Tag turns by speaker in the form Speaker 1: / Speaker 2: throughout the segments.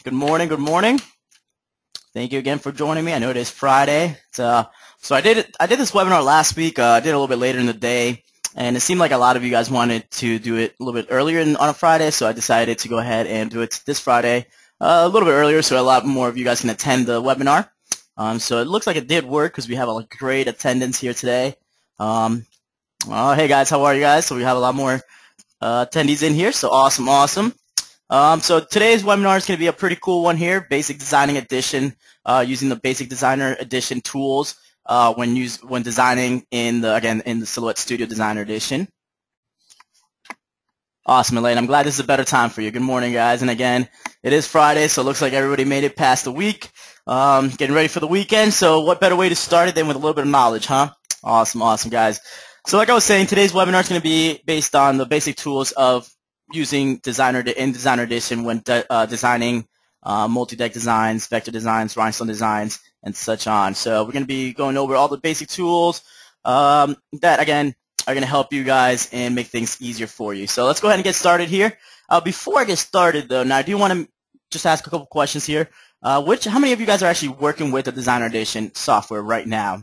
Speaker 1: Good morning. Good morning. Thank you again for joining me. I know it is Friday. So I did this webinar last week. I did it a little bit later in the day, and it seemed like a lot of you guys wanted to do it a little bit earlier on a Friday. So I decided to go ahead and do it this Friday a little bit earlier, so a lot more of you guys can attend the webinar. So it looks like it did work because we have a great attendance here today. Hey guys, how are you guys? So we have a lot more attendees in here. So awesome. So today's webinar is going to be a pretty cool one here, Basic Designing Edition, using the Basic Designer Edition tools when designing in the Silhouette Studio Designer Edition. Awesome, Elaine. I'm glad this is a better time for you. Good morning, guys. And again, it is Friday, so it looks like everybody made it past the week, getting ready for the weekend. So what better way to start it than with a little bit of knowledge, huh? Awesome, guys. So like I was saying, today's webinar is going to be based on the basic tools of using Designer Edition when designing multi-deck designs, vector designs, rhinestone designs, and such on. So we're going to be going over all the basic tools that, again, are going to help you guys and make things easier for you. So let's go ahead and get started here. Before I get started, though, now I do want to just ask a couple questions here. How many of you guys are actually working with the Designer Edition software right now?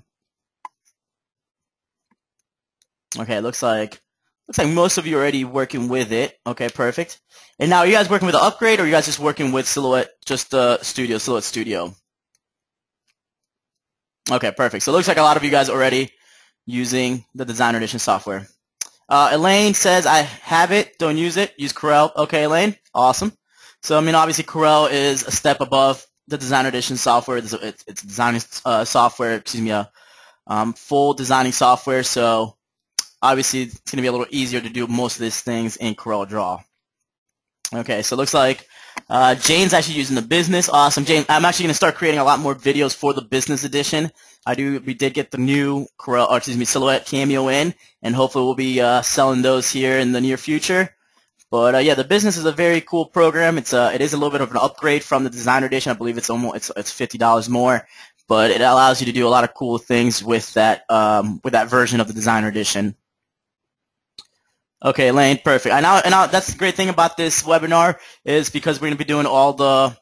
Speaker 1: Okay, it looks like most of you are already working with it. Okay, perfect. And now, are you guys working with the upgrade, or are you guys just working with Silhouette, just the Silhouette Studio? Okay, perfect. So it looks like a lot of you guys are already using the Designer Edition software. Elaine says, I have it, don't use it, use Corel. Okay, Elaine, awesome. So, I mean, obviously, Corel is a step above the Designer Edition software. It's designing software, full designing software. So, obviously, it's going to be a little easier to do most of these things in Corel Draw. Okay, so it looks like Jane's actually using the business. Awesome, Jane. I'm actually going to start creating a lot more videos for the business edition. We did get the new Silhouette Cameo in, and hopefully we'll be selling those here in the near future. But yeah, the business is a very cool program. It is a little bit of an upgrade from the Designer Edition. I believe it's $50 more, but it allows you to do a lot of cool things with that version of the Designer Edition. Okay, Elaine, perfect. And now that's the great thing about this webinar is because we're going to be doing all the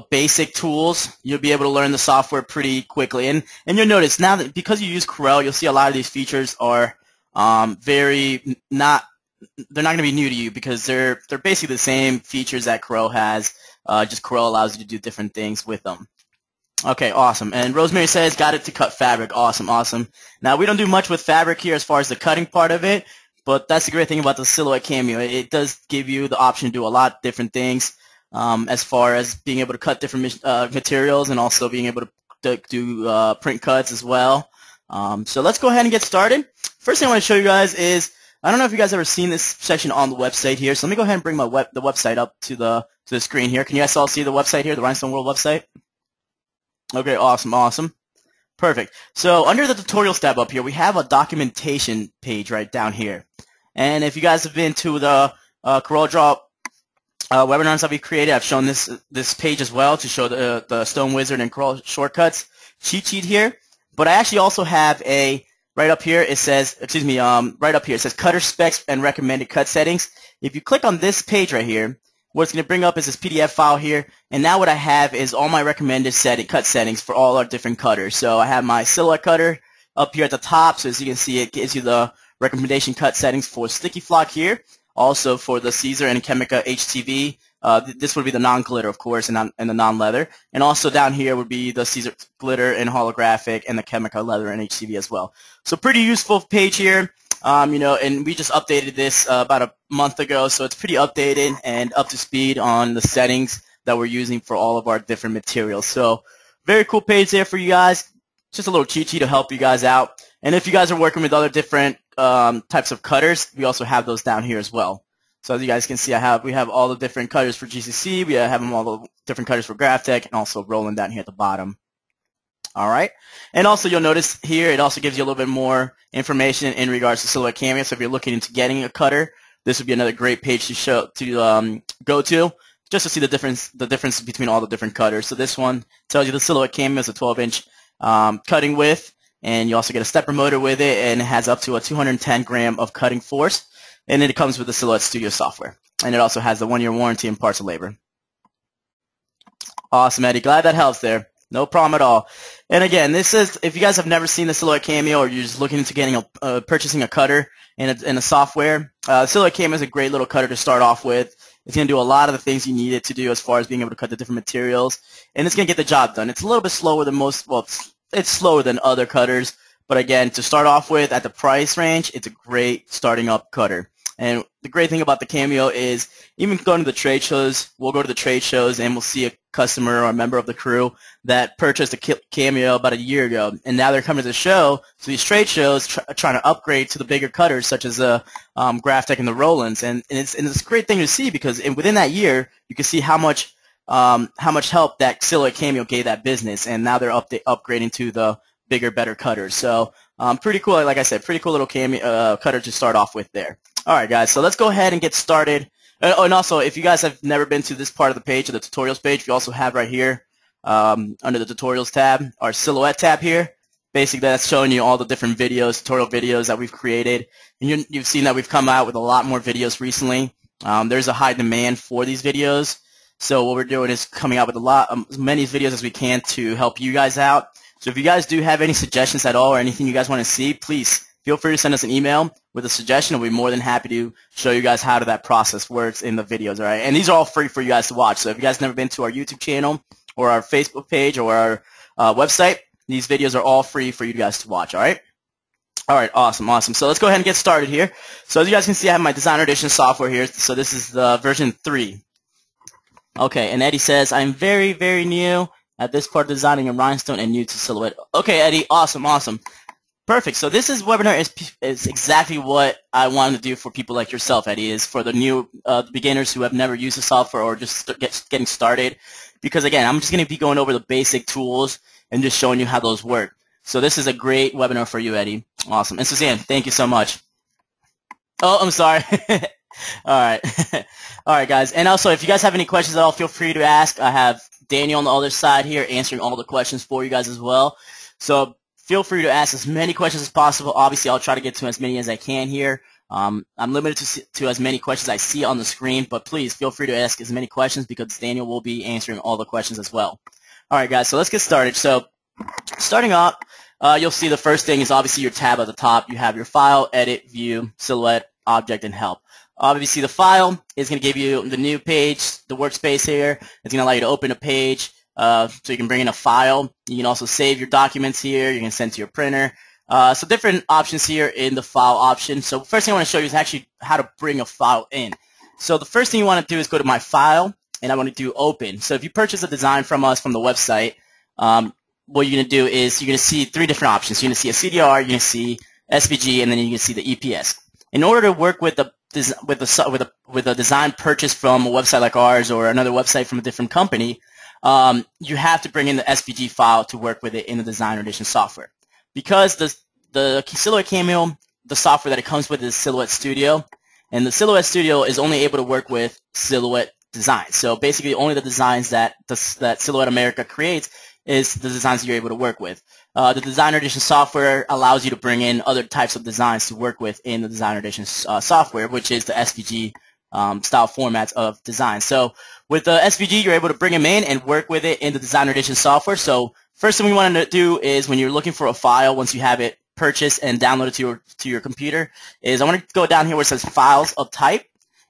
Speaker 1: basic tools. You'll be able to learn the software pretty quickly, and you'll notice now that because you use Corel, you'll see a lot of these features are they're not going to be new to you because they're basically the same features that Corel has. Just Corel allows you to do different things with them. Okay, awesome. And Rosemary says, got it to cut fabric. Awesome. Now, we don't do much with fabric here as far as the cutting part of it, but that's the great thing about the Silhouette Cameo. It does give you the option to do a lot of different things as far as being able to cut different materials and also being able to do print cuts as well. So let's go ahead and get started. First thing I want to show you guys is, I don't know if you guys ever seen this section on the website here, so let me go ahead and bring the website up to the screen here. Can you guys all see the website here, the Rhinestone World website? Okay, awesome. Perfect. So under the tutorials tab up here, we have a documentation page right down here. And if you guys have been to the Corel Draw webinars that we created, I've shown this page as well to show the Stone Wizard and Corel shortcuts cheat sheet here. But I actually also have right up here it says cutter specs and recommended cut settings. If you click on this page right here, what it's going to bring up is this PDF file here, and now what I have is all my recommended cut settings for all our different cutters. So I have my Silhouette cutter up here at the top, so as you can see, it gives you the recommendation cut settings for Sticky Flock here, also for the Siser and Chemica HTV. This would be the non-glitter, of course, and the non-leather. And also down here would be the Siser glitter and holographic and the Chemica leather and HTV as well. So pretty useful page here. And we just updated this about a month ago, so it's pretty updated and up to speed on the settings that we're using for all of our different materials. So very cool page there for you guys. Just a little cheat sheet to help you guys out. And if you guys are working with other different types of cutters, we also have those down here as well. So as you guys can see, we have all the different cutters for GCC. We have all the different cutters for Graphtec, and also Roland down here at the bottom. All right, and also you'll notice here it also gives you a little bit more information in regards to Silhouette Cameo. So if you're looking into getting a cutter, this would be another great page to go to just to see the difference between all the different cutters. So this one tells you the Silhouette Cameo is a 12-inch cutting width, and you also get a stepper motor with it, and it has up to a 210 gram of cutting force, and then it comes with the Silhouette Studio software, and it also has the 1-year warranty and parts of labor. Awesome, Eddie. Glad that helps there. No problem at all. And again, this is, if you guys have never seen the Silhouette Cameo or you're just looking into getting purchasing a cutter in a software, Silhouette Cameo is a great little cutter to start off with. It's going to do a lot of the things you need it to do as far as being able to cut the different materials, and it's going to get the job done. It's a little bit slower than it's slower than other cutters, but again, to start off with at the price range, it's a great starting up cutter. And the great thing about the Cameo is even going to the trade shows, we'll go to the trade shows and we'll see a customer or a member of the crew that purchased a Cameo about a year ago, and now they're coming to the show, so these trade shows trying to upgrade to the bigger cutters such as the Graphtec and the Rolands, and it's a great thing to see because within that year you can see how much help that Silhouette Cameo gave that business, and now they're upgrading to the bigger, better cutters. So pretty cool, like I said, pretty cool little Cameo cutter to start off with there. All right, guys, so let's go ahead and get started. Oh, and also, if you guys have never been to this part of the page, or the tutorials page, we also have right here under the tutorials tab, our Silhouette tab here. Basically, that's showing you all the different videos, tutorial videos that we've created. And you've seen that we've come out with a lot more videos recently. There's a high demand for these videos. So what we're doing is coming out with as many videos as we can to help you guys out. So if you guys do have any suggestions at all or anything you guys want to see, please feel free to send us an email with a suggestion. We'll be more than happy to show you guys how that process works in the videos, all right? And these are all free for you guys to watch. So if you guys have never been to our YouTube channel or our Facebook page or our website, these videos are all free for you guys to watch, all right? All right, awesome, awesome. So let's go ahead and get started here. So as you guys can see, I have my Designer Edition software here. So this is the version 3. Okay, and Eddie says, I'm very, very new at this part of designing in Rhinestone and new to Silhouette. Okay, Eddie, awesome, awesome. Perfect. So this webinar is exactly what I wanted to do for people like yourself, Eddie, is for the new beginners who have never used the software or just getting started. Because, again, I'm just going to be going over the basic tools and just showing you how those work. So this is a great webinar for you, Eddie. Awesome. And Suzanne, thank you so much. Oh, I'm sorry. All right. All right, guys. And also, if you guys have any questions at all, feel free to ask. I have Daniel on the other side here answering all the questions for you guys as well. So feel free to ask as many questions as possible. Obviously, I'll try to get to as many as I can here. I'm limited to as many questions I see on the screen, but please feel free to ask as many questions because Daniel will be answering all the questions as well. All right, guys, so let's get started. So starting off, you'll see the first thing is obviously your tab at the top. You have your File, Edit, View, Silhouette, Object, and Help. Obviously, the File is going to give you the new page, the workspace here. It's going to allow you to open a page. So you can bring in a file. You can also save your documents here. You can send to your printer. So different options here in the file option. So first thing I want to show you is actually how to bring a file in. So the first thing you want to do is go to My File, and I want to do Open. So if you purchase a design from us from the website, what you're going to do is you're going to see 3 different options. You're going to see a CDR, you're going to see SVG, and then you're going to see the EPS. In order to work with a design purchased from a website like ours or another website from a different company, you have to bring in the SVG file to work with it in the Designer Edition software. Because the Silhouette Cameo, the software that it comes with is Silhouette Studio, and the Silhouette Studio is only able to work with Silhouette designs. So basically only the designs that Silhouette America creates is the designs that you're able to work with. The Designer Edition software allows you to bring in other types of designs to work with in the Designer Edition software, which is the SVG style formats of design. So with the SVG, you're able to bring them in and work with it in the Designer Edition software. So first thing we want to do is when you're looking for a file, once you have it purchased and downloaded to your computer, is I want to go down here where it says Files of Type,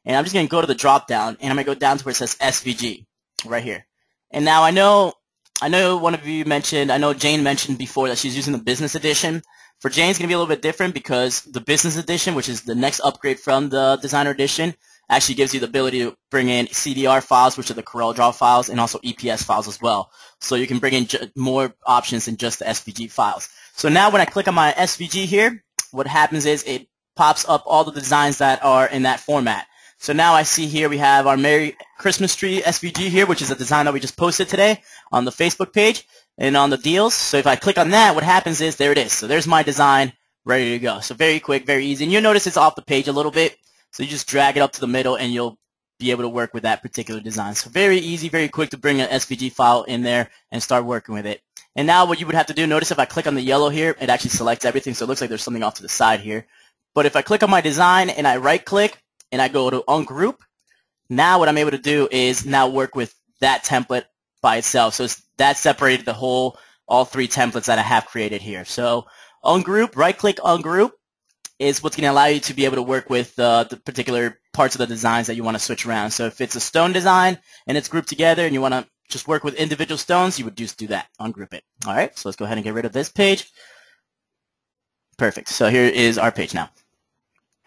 Speaker 1: and I'm just going to go to the drop down, and I'm going to go down to where it says SVG right here. And now I know one of you mentioned, I know Jane mentioned before that she's using the Business Edition. For Jane, it's going to be a little bit different because the Business Edition, which is the next upgrade from the Designer Edition, actually gives you the ability to bring in CDR files, which are the Corel Draw files, and also EPS files as well. So you can bring in more options than just the SVG files. So now when I click on my SVG here, what happens is it pops up all the designs that are in that format. So now I see here we have our Merry Christmas Tree SVG here, which is a design that we just posted today on the Facebook page and on the deals. So if I click on that, what happens is there it is. So there's my design ready to go. So very quick, very easy. And you'll notice it's off the page a little bit. So you just drag it up to the middle and you'll be able to work with that particular design. So very easy, very quick to bring an SVG file in there and start working with it. And now what you would have to do, notice if I click on the yellow here, it actually selects everything. So it looks like there's something off to the side here. But if I click on my design and I right click and I go to Ungroup, now what I'm able to do is now work with that template by itself. So that separated all three templates that I have created here. So ungroup, right-click ungroup is what's going to allow you to be able to work with the particular parts of the designs that you want to switch around. So if it's a stone design and it's grouped together and you want to just work with individual stones, you would just do that, ungroup it. All right, so let's go ahead and get rid of this page. Perfect. So here is our page now.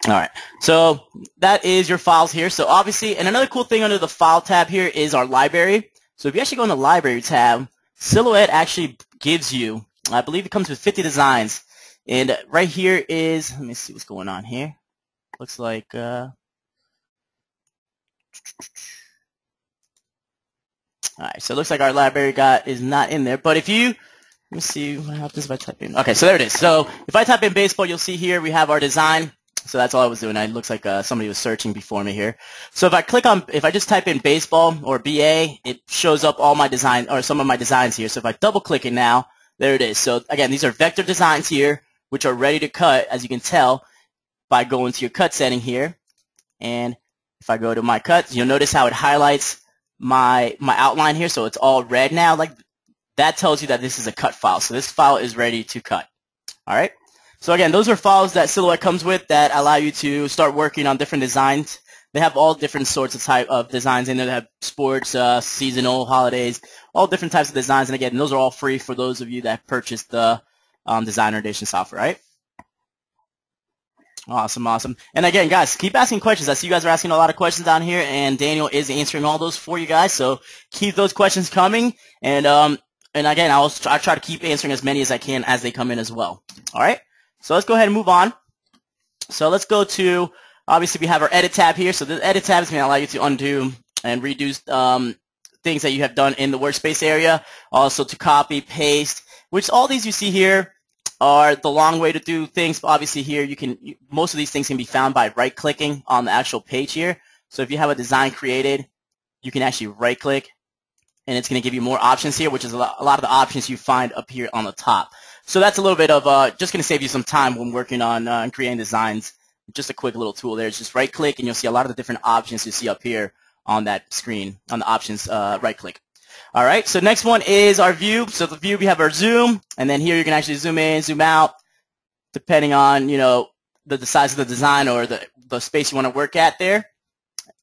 Speaker 1: All right, so that is your files here. So obviously, and another cool thing under the file tab here is our library. So if you actually go in the library tab, Silhouette actually gives you, I believe it comes with 50 designs. And right here is, let me see what's going on here. Looks like, all right, so it looks like our library is not in there. But if you, let me see what happens if I type in. Okay, so there it is. So if I type in baseball, you'll see here we have our design. So that's all I was doing. It looks like somebody was searching before me here. So if I just type in baseball or BA, it shows up all my design or some of my designs here. So if I double click it now, there it is. So again, these are vector designs here, which are ready to cut, as you can tell by going to your cut setting here. And if I go to my cuts, you'll notice how it highlights my outline here. So it's all red now. Like that tells you that this is a cut file. So this file is ready to cut. All right. So again, those are files that Silhouette comes with that allow you to start working on different designs. They have all different sorts of type of designs in there. They have sports, seasonal, holidays, all different types of designs. And again, those are all free for those of you that purchased the Designer Edition software, right? Awesome, awesome. And again, guys, keep asking questions. I see you guys are asking a lot of questions down here, and Daniel is answering all those for you guys. So keep those questions coming. And again, I'll try to keep answering as many as I can as they come in as well. All right. So let's go ahead and move on. So let's go to, obviously we have our edit tab here. So the edit tab is going to allow you to undo and redo things that you have done in the workspace area. Also to copy, paste, which all these you see here are the long way to do things. But obviously here most of these things can be found by right-clicking on the actual page here. So if you have a design created, you can actually right-click, and it's going to give you more options here, which is a lot of the options you find up here on the top. So that's a little bit of just going to save you some time when working on creating designs. Just a quick little tool there. It's just right-click, and you'll see a lot of the different options you see up here on that screen, on the options right-click. All right, so next one is our view. So the view, we have our zoom, and then here you can actually zoom in, zoom out, depending on, the size of the design or the space you want to work at there.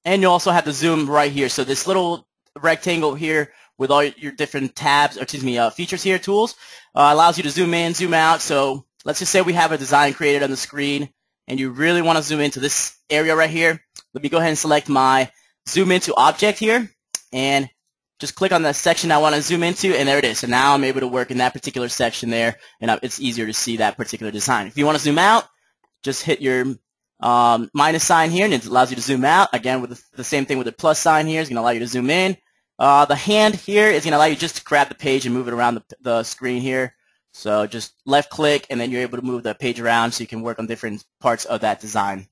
Speaker 1: And you also have the zoom right here. So this little rectangle here with all your different tabs, or excuse me, features here, tools, allows you to zoom in, zoom out. So let's just say we have a design created on the screen, and you really want to zoom into this area right here. Let me go ahead and select my zoom into object here, and just click on the section I want to zoom into, and there it is. So now I'm able to work in that particular section there, and it's easier to see that particular design. If you want to zoom out, just hit your minus sign here, and it allows you to zoom out. Again, with the same thing with the plus sign here, it's going to allow you to zoom in. The hand here is going to allow you just to grab the page and move it around the screen here. So just left click, and then you're able to move the page around so you can work on different parts of that design.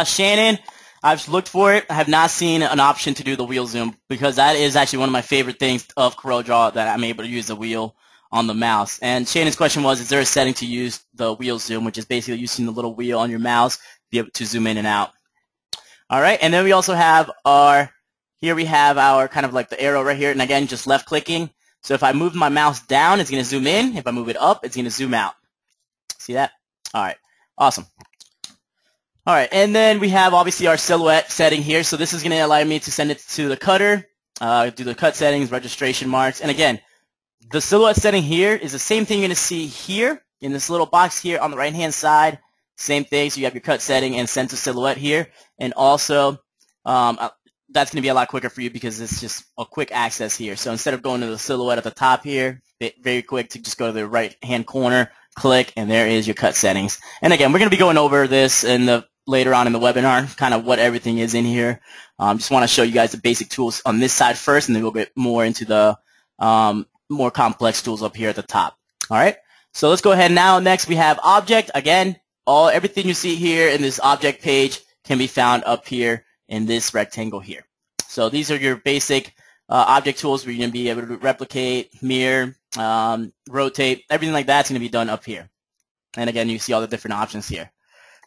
Speaker 1: Shannon, I've looked for it. I have not seen an option to do the wheel zoom, because that is actually one of my favorite things of Corel Draw, that I'm able to use the wheel on the mouse. And Shannon's question was, is there a setting to use the wheel zoom, which is basically using the little wheel on your mouse to be able to zoom in and out. All right, and then we also have here we have our kind of like the arrow right here, and again, just left clicking. So if I move my mouse down, it's going to zoom in. If I move it up, it's going to zoom out. See that? All right, awesome. All right, and then we have obviously our silhouette setting here. So this is going to allow me to send it to the cutter, do the cut settings, registration marks. And again, the silhouette setting here is the same thing you're going to see here in this little box here on the right-hand side. Same thing, so you have your cut setting and send to silhouette here. And also, that's going to be a lot quicker for you because it's just a quick access here. So instead of going to the silhouette at the top here, very quick to just go to the right-hand corner, click, and there is your cut settings. And again, we're going to be going over this later on in the webinar, kind of what everything is in here. Just want to show you guys the basic tools on this side first, and then we'll get more into the more complex tools up here at the top. All right, so let's go ahead now. Next, we have object. Again, everything you see here in this object page can be found up here in this rectangle here. So these are your basic object tools where you're going to be able to replicate, mirror, rotate, everything like that's going to be done up here. And again, you see all the different options here.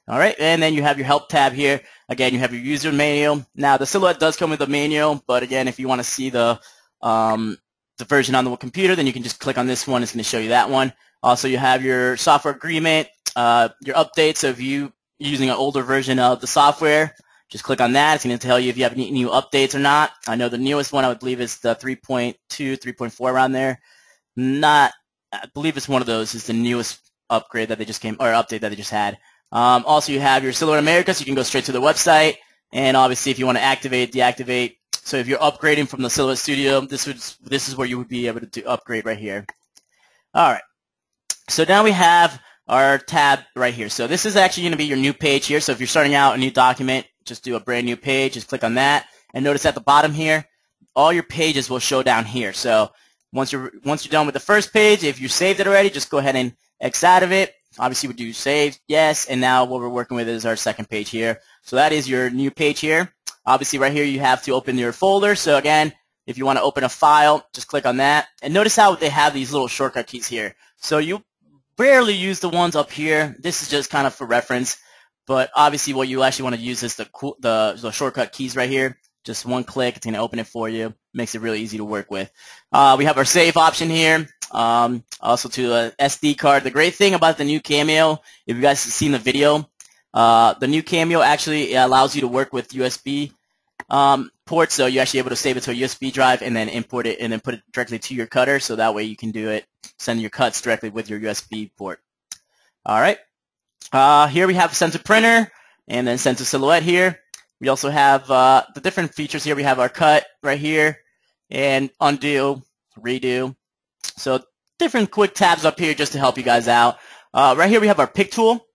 Speaker 1: All right, and then you have your help tab here. Again, you have your user manual. Now, the Silhouette does come with a manual, but again, if you want to see the version on the computer, then you can just click on this one. It's going to show you that one. Also, you have your software agreement, your updates. So if you're using an older version of the software, just click on that. It's going to tell you if you have any new updates or not. I know the newest one, I would believe, is the 3.2, 3.4 around there. I believe it's one of those is the newest upgrade that they just update that they just had. Also, you have your Silhouette America, so you can go straight to the website. And obviously, if you want to activate, deactivate. So if you're upgrading from the Silhouette Studio, this is where you would be able to upgrade right here. All right. So now we have our tab right here. So this is actually going to be your new page here. So if you're starting out a new document, just do a brand new page. Just click on that. And notice at the bottom here, all your pages will show down here. So once you're done with the first page, if you saved it already, just go ahead and X out of it. Obviously, we do save, yes, and now what we're working with is our second page here. So that is your new page here. Obviously, right here, you have to open your folder. So again, if you want to open a file, just click on that. And notice how they have these little shortcut keys here. So you rarely use the ones up here. This is just kind of for reference. But obviously, what you actually want to use is the shortcut keys right here. Just one click, it's going to open it for you. Makes it really easy to work with. We have our save option here. Also to the SD card. The great thing about the new Cameo, if you guys have seen the video, the new Cameo actually allows you to work with USB ports. So you're actually able to save it to a USB drive and then import it and then put it directly to your cutter. So that way you can do it, send your cuts directly with your USB port. All right. Here we have send to printer and then send to Silhouette here. We also have the different features here. We have our cut right here and undo, redo. So different quick tabs up here just to help you guys out. Right here we have our pick tool.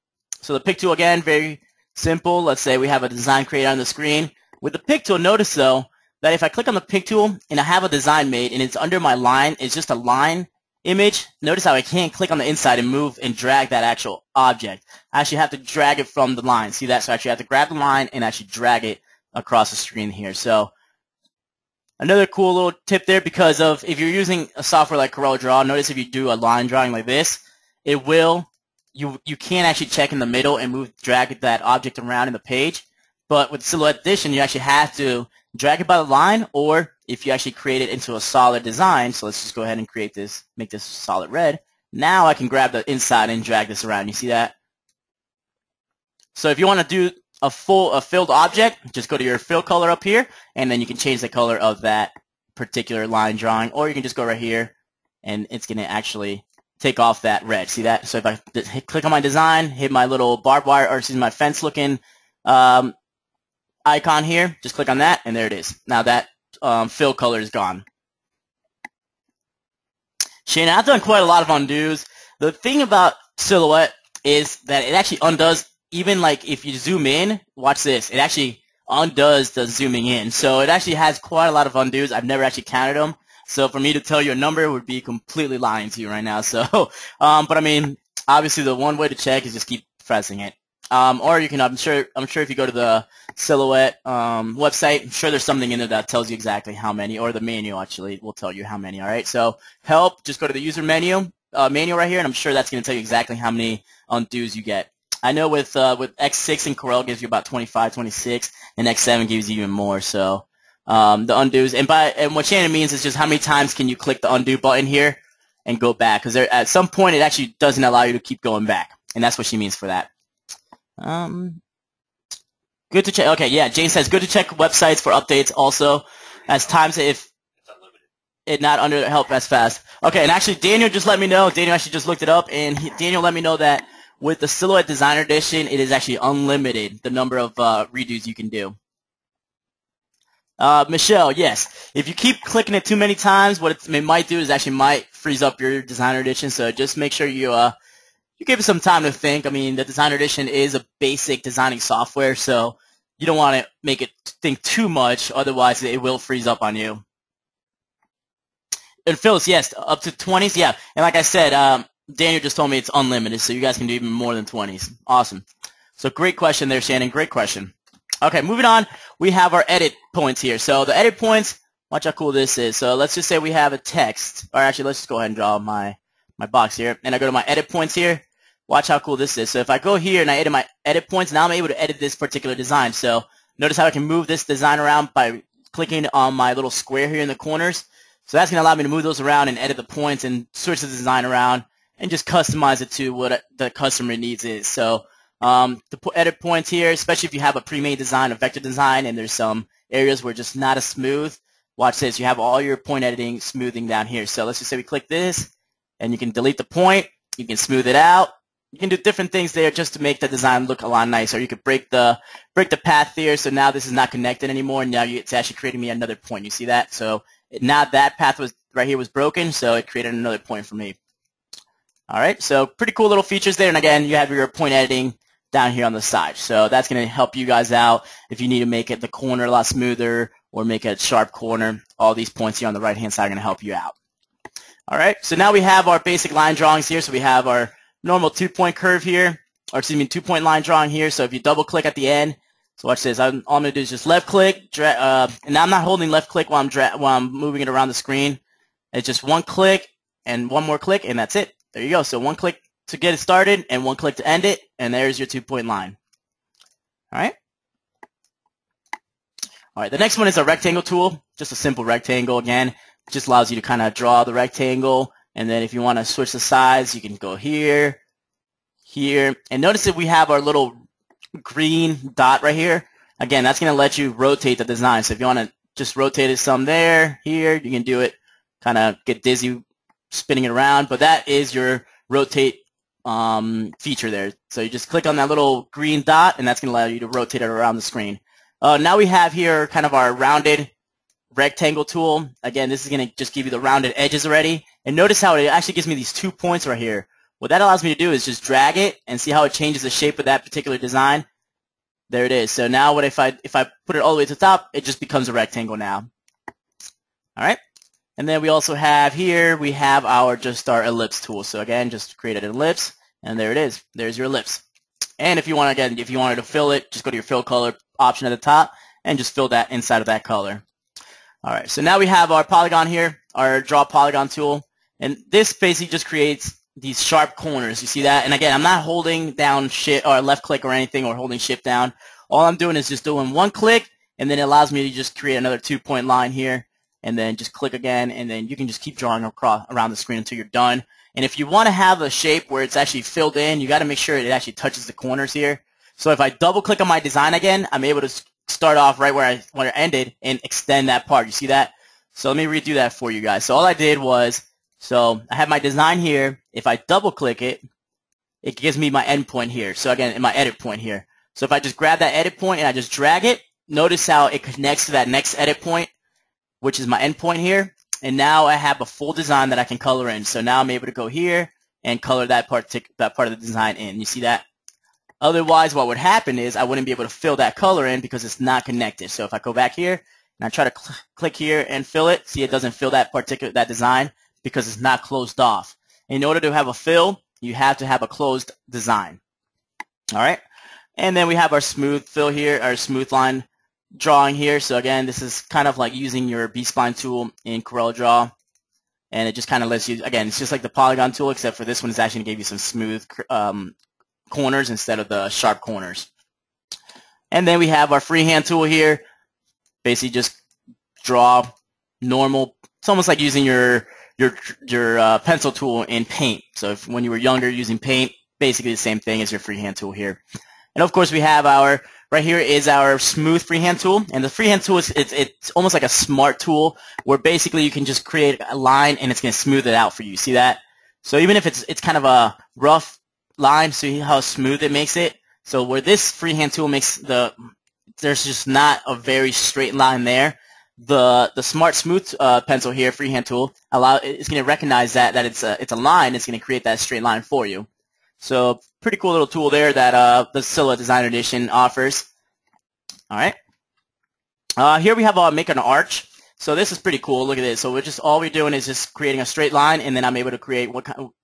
Speaker 1: So the pick tool, again, very simple. Let's say we have a design created on the screen. With the pick tool, notice though that if I click on the pick tool and I have a design made and it's under my line, it's just a line image. Notice how I can't click on the inside and move and drag that actual object. I actually have to drag it from the line. See that? So I actually have to grab the line and actually drag it across the screen here. So another cool little tip there, because of if you're using a software like Corel Draw, notice if you do a line drawing like this, it will, you can't actually check in the middle and drag that object around in the page. But with Silhouette Edition, you actually have to drag it by the line, or if you actually create it into a solid design, so let's just go ahead and create this, make this solid red. Now I can grab the inside and drag this around. You see that? So if you want to do a filled object, just go to your fill color up here, and then you can change the color of that particular line drawing, or you can just go right here, and it's going to actually take off that red. See that? So if I click on my design, hit my little barbed wire, or excuse me, my fence-looking icon here, just click on that, and there it is. Now that fill color is gone. Shane, I've done quite a lot of undos. The thing about Silhouette is that it actually undoes, even like if you zoom in, watch this, it actually undoes the zooming in. So it actually has quite a lot of undos. I've never actually counted them. So for me to tell you a number would be completely lying to you right now. So, but I mean, obviously the one way to check is just keep pressing it. Or you can, I'm sure if you go to the Silhouette website, I'm sure there's something in there that tells you exactly how many, or the manual actually will tell you how many. All right, so help, just go to the user manual right here, and I'm sure that's going to tell you exactly how many undos you get. I know with X6 and Corel gives you about 25, 26, and X7 gives you even more. So the undos, and what Shannon means is just how many times can you click the undo button here and go back, because at some point it actually doesn't allow you to keep going back, and that's what she means for that. Good to check. Okay, yeah, Jane says good to check websites for updates also, as times if it not under help as fast. Okay, and actually Daniel just let me know. Daniel actually just looked it up, and Daniel let me know that with the Silhouette Designer Edition, it is actually unlimited, the number of redos you can do. Michelle, yes. If you keep clicking it too many times, what it might do is actually might freeze up your Designer Edition, so just make sure you give it some time to think. I mean, the Designer Edition is a basic designing software, so you don't want to make it think too much, otherwise it will freeze up on you. And Phyllis, yes, up to 20s, yeah. And like I said, Daniel just told me it's unlimited, so you guys can do even more than 20s. Awesome. So great question there, Shannon. Great question. Okay, moving on, we have our edit points here. So the edit points, watch how cool this is. So let's just say we have a text, or actually let's just go ahead and draw my box here, and I go to my edit points here. watch how cool this is. So if I go here and I edit my edit points, now I'm able to edit this particular design. So notice how I can move this design around by clicking on my little square here in the corners. So that's going to allow me to move those around and edit the points and switch the design around and just customize it to what the customer needs is. So the edit points here, especially if you have a pre-made design, a vector design, and there's some areas where just not as smooth. Watch this. You have all your point editing smoothing down here. So let's just say we click this, and you can delete the point. You can smooth it out. You can do different things there just to make the design look a lot nicer. You could break the path there, so now this is not connected anymore. And now it's actually creating me another point. You see that? So now that path was right here was broken, so it created another point for me. All right, so pretty cool little features there. And again, you have your point editing down here on the side. So that's going to help you guys out if you need to make it the corner a lot smoother or make it a sharp corner. All these points here on the right-hand side are going to help you out. All right, so now we have our basic line drawings here. So we have our normal 2-point curve here, or excuse me, 2-point line drawing here. So if you double-click at the end, so watch this. All I'm going to do is just left-click, and now I'm not holding left-click while I'm moving it around the screen. It's just one click and one more click, and that's it. There you go. So one click to get it started and one click to end it, and there's your 2-point line. All right. All right. The next one is a rectangle tool. Just a simple rectangle again. It just allows you to kind of draw the rectangle, and then if you want to switch the size, you can go here, here, and notice that we have our little green dot right here. Again, that's going to let you rotate the design. So if you want to just rotate it some there, here, you can do it, kind of get dizzy spinning it around, but that is your rotate feature there. So you just click on that little green dot, and that's going to allow you to rotate it around the screen. Now we have here kind of our rounded rectangle tool. Again, this is going to just give you the rounded edges already. And notice how it actually gives me these 2 points right here. What that allows me to do is just drag it and see how it changes the shape of that particular design. There it is. So now what if I put it all the way to the top, it just becomes a rectangle now. All right. And then we also have here, we have our ellipse tool. So again, just create an ellipse, and there it is. There's your ellipse. And if you want, again, if you wanted to fill it, just go to your fill color option at the top and just fill that inside of that color. All right, so now we have our polygon here, our draw polygon tool. And this basically just creates these sharp corners. You see that? And again, I'm not holding down shift or left click or anything or holding shift down. All I'm doing is just doing one click, and then it allows me to just create another 2-point line here. And then just click again, and then you can just keep drawing across around the screen until you're done. And if you want to have a shape where it's actually filled in, you got to make sure it actually touches the corners here. So if I double click on my design again, I'm able to start off right where I ended and extend that part. You see that? So let me redo that for you guys. So all I did was, so I have my design here. If I double click it, it gives me my end point here. So again, in my edit point here. So if I just grab that edit point and I just drag it, notice how it connects to that next edit point, which is my endpoint here, and now I have a full design that I can color in. So now I'm able to go here and color that part of the design in. You see that? Otherwise, what would happen is I wouldn't be able to fill that color in because it's not connected. So if I go back here and I try to click here and fill it, see it doesn't fill that design because it's not closed off. In order to have a fill, you have to have a closed design. All right, and then we have our smooth fill here, our smooth line drawing here. So again, this is kind of like using your B-spline tool in Corel Draw, and it just kind of lets you, again, it's just like the polygon tool, except for this one is actually going to give you some smooth corners instead of the sharp corners. And then we have our freehand tool here. Basically just draw normal. It's almost like using your pencil tool in Paint. So if when you were younger using Paint, basically the same thing as your freehand tool here. And of course we have our, right here is our smooth freehand tool. And the freehand tool is it's almost like a smart tool where basically you can just create a line and it's going to smooth it out for you. See that? So even if it's kind of a rough line, see how smooth it makes it? So where this freehand tool makes there's just not a very straight line there. The smart smooth pencil here, freehand tool, it's going to recognize that it's a line. It's going to create that straight line for you. So pretty cool little tool there that the Silhouette Designer Edition offers. All right. Here we have make an arch. So this is pretty cool. Look at this. So all we're doing is just creating a straight line, and then I'm able to create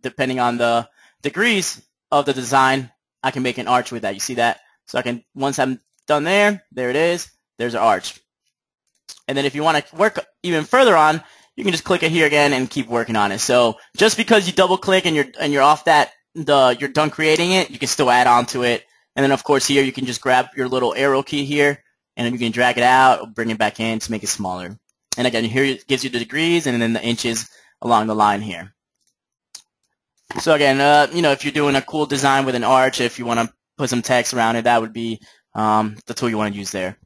Speaker 1: depending on the degrees of the design, I can make an arch with that. You see that? So I can, once I'm done there it is. There's an arch. And then if you want to work even further on, you can just click it here again and keep working on it. So just because you double click and you're off that you're done creating it, you can still add on to it. And then, of course, here you can just grab your little arrow key here, and then you can drag it out or bring it back in to make it smaller. And again, here it gives you the degrees and then the inches along the line here. So again, if you're doing a cool design with an arch, if you want to put some text around it, that would be the tool you want to use there.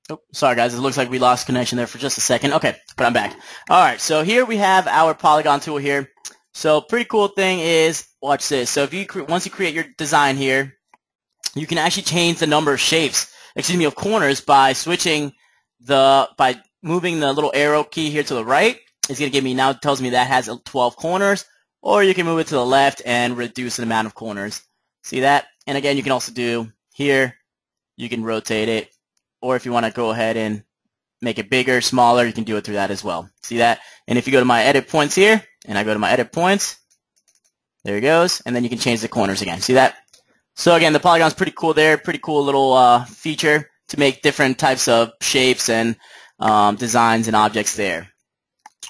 Speaker 1: Oh, sorry guys, it looks like we lost connection there for just a second. Okay, but I'm back. All right, so here we have our polygon tool here. So pretty cool thing is, watch this. So if once you create your design here, you can actually change the number of shapes, of corners by moving the little arrow key here to the right. It's going to give me, now it tells me that has 12 corners, or you can move it to the left and reduce the amount of corners. See that? And again, you can also do here, you can rotate it, or if you want to go ahead and make it bigger, smaller, you can do it through that as well. See that? And if you go to my edit points here, and I go to my edit points, there it goes, and then you can change the corners again. See that? So again, the polygon's pretty cool there, pretty cool little feature to make different types of shapes and designs and objects there.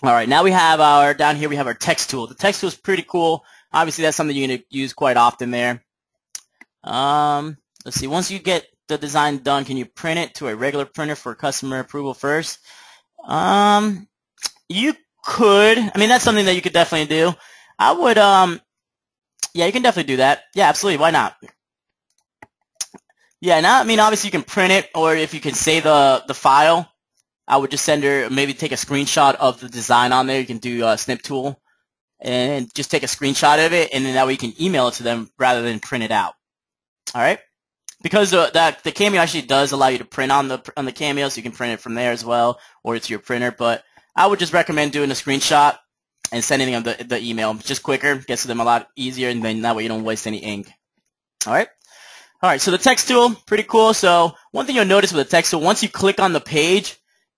Speaker 1: All right, now we have down here we have our text tool. The text tool is pretty cool. Obviously, that's something you're going to use quite often there. Let's see, once you get the design done, can you print it to a regular printer for customer approval first? You could. I mean, that's something that you could definitely do. I would, yeah, you can definitely do that. Yeah, absolutely. Why not? Yeah, I mean, obviously you can print it, or if you can save the file, I would just maybe take a screenshot of the design on there. You can do a snip tool and just take a screenshot of it, and then that way you can email it to them rather than print it out. All right? Because the Cameo actually does allow you to print on the Cameo, so you can print it from there as well, or to your printer. But I would just recommend doing a screenshot and sending them the email. Just quicker, gets to them a lot easier, and then that way you don't waste any ink. All right? All right, so the text tool, pretty cool. So one thing you'll notice with the text tool, once you click on the page,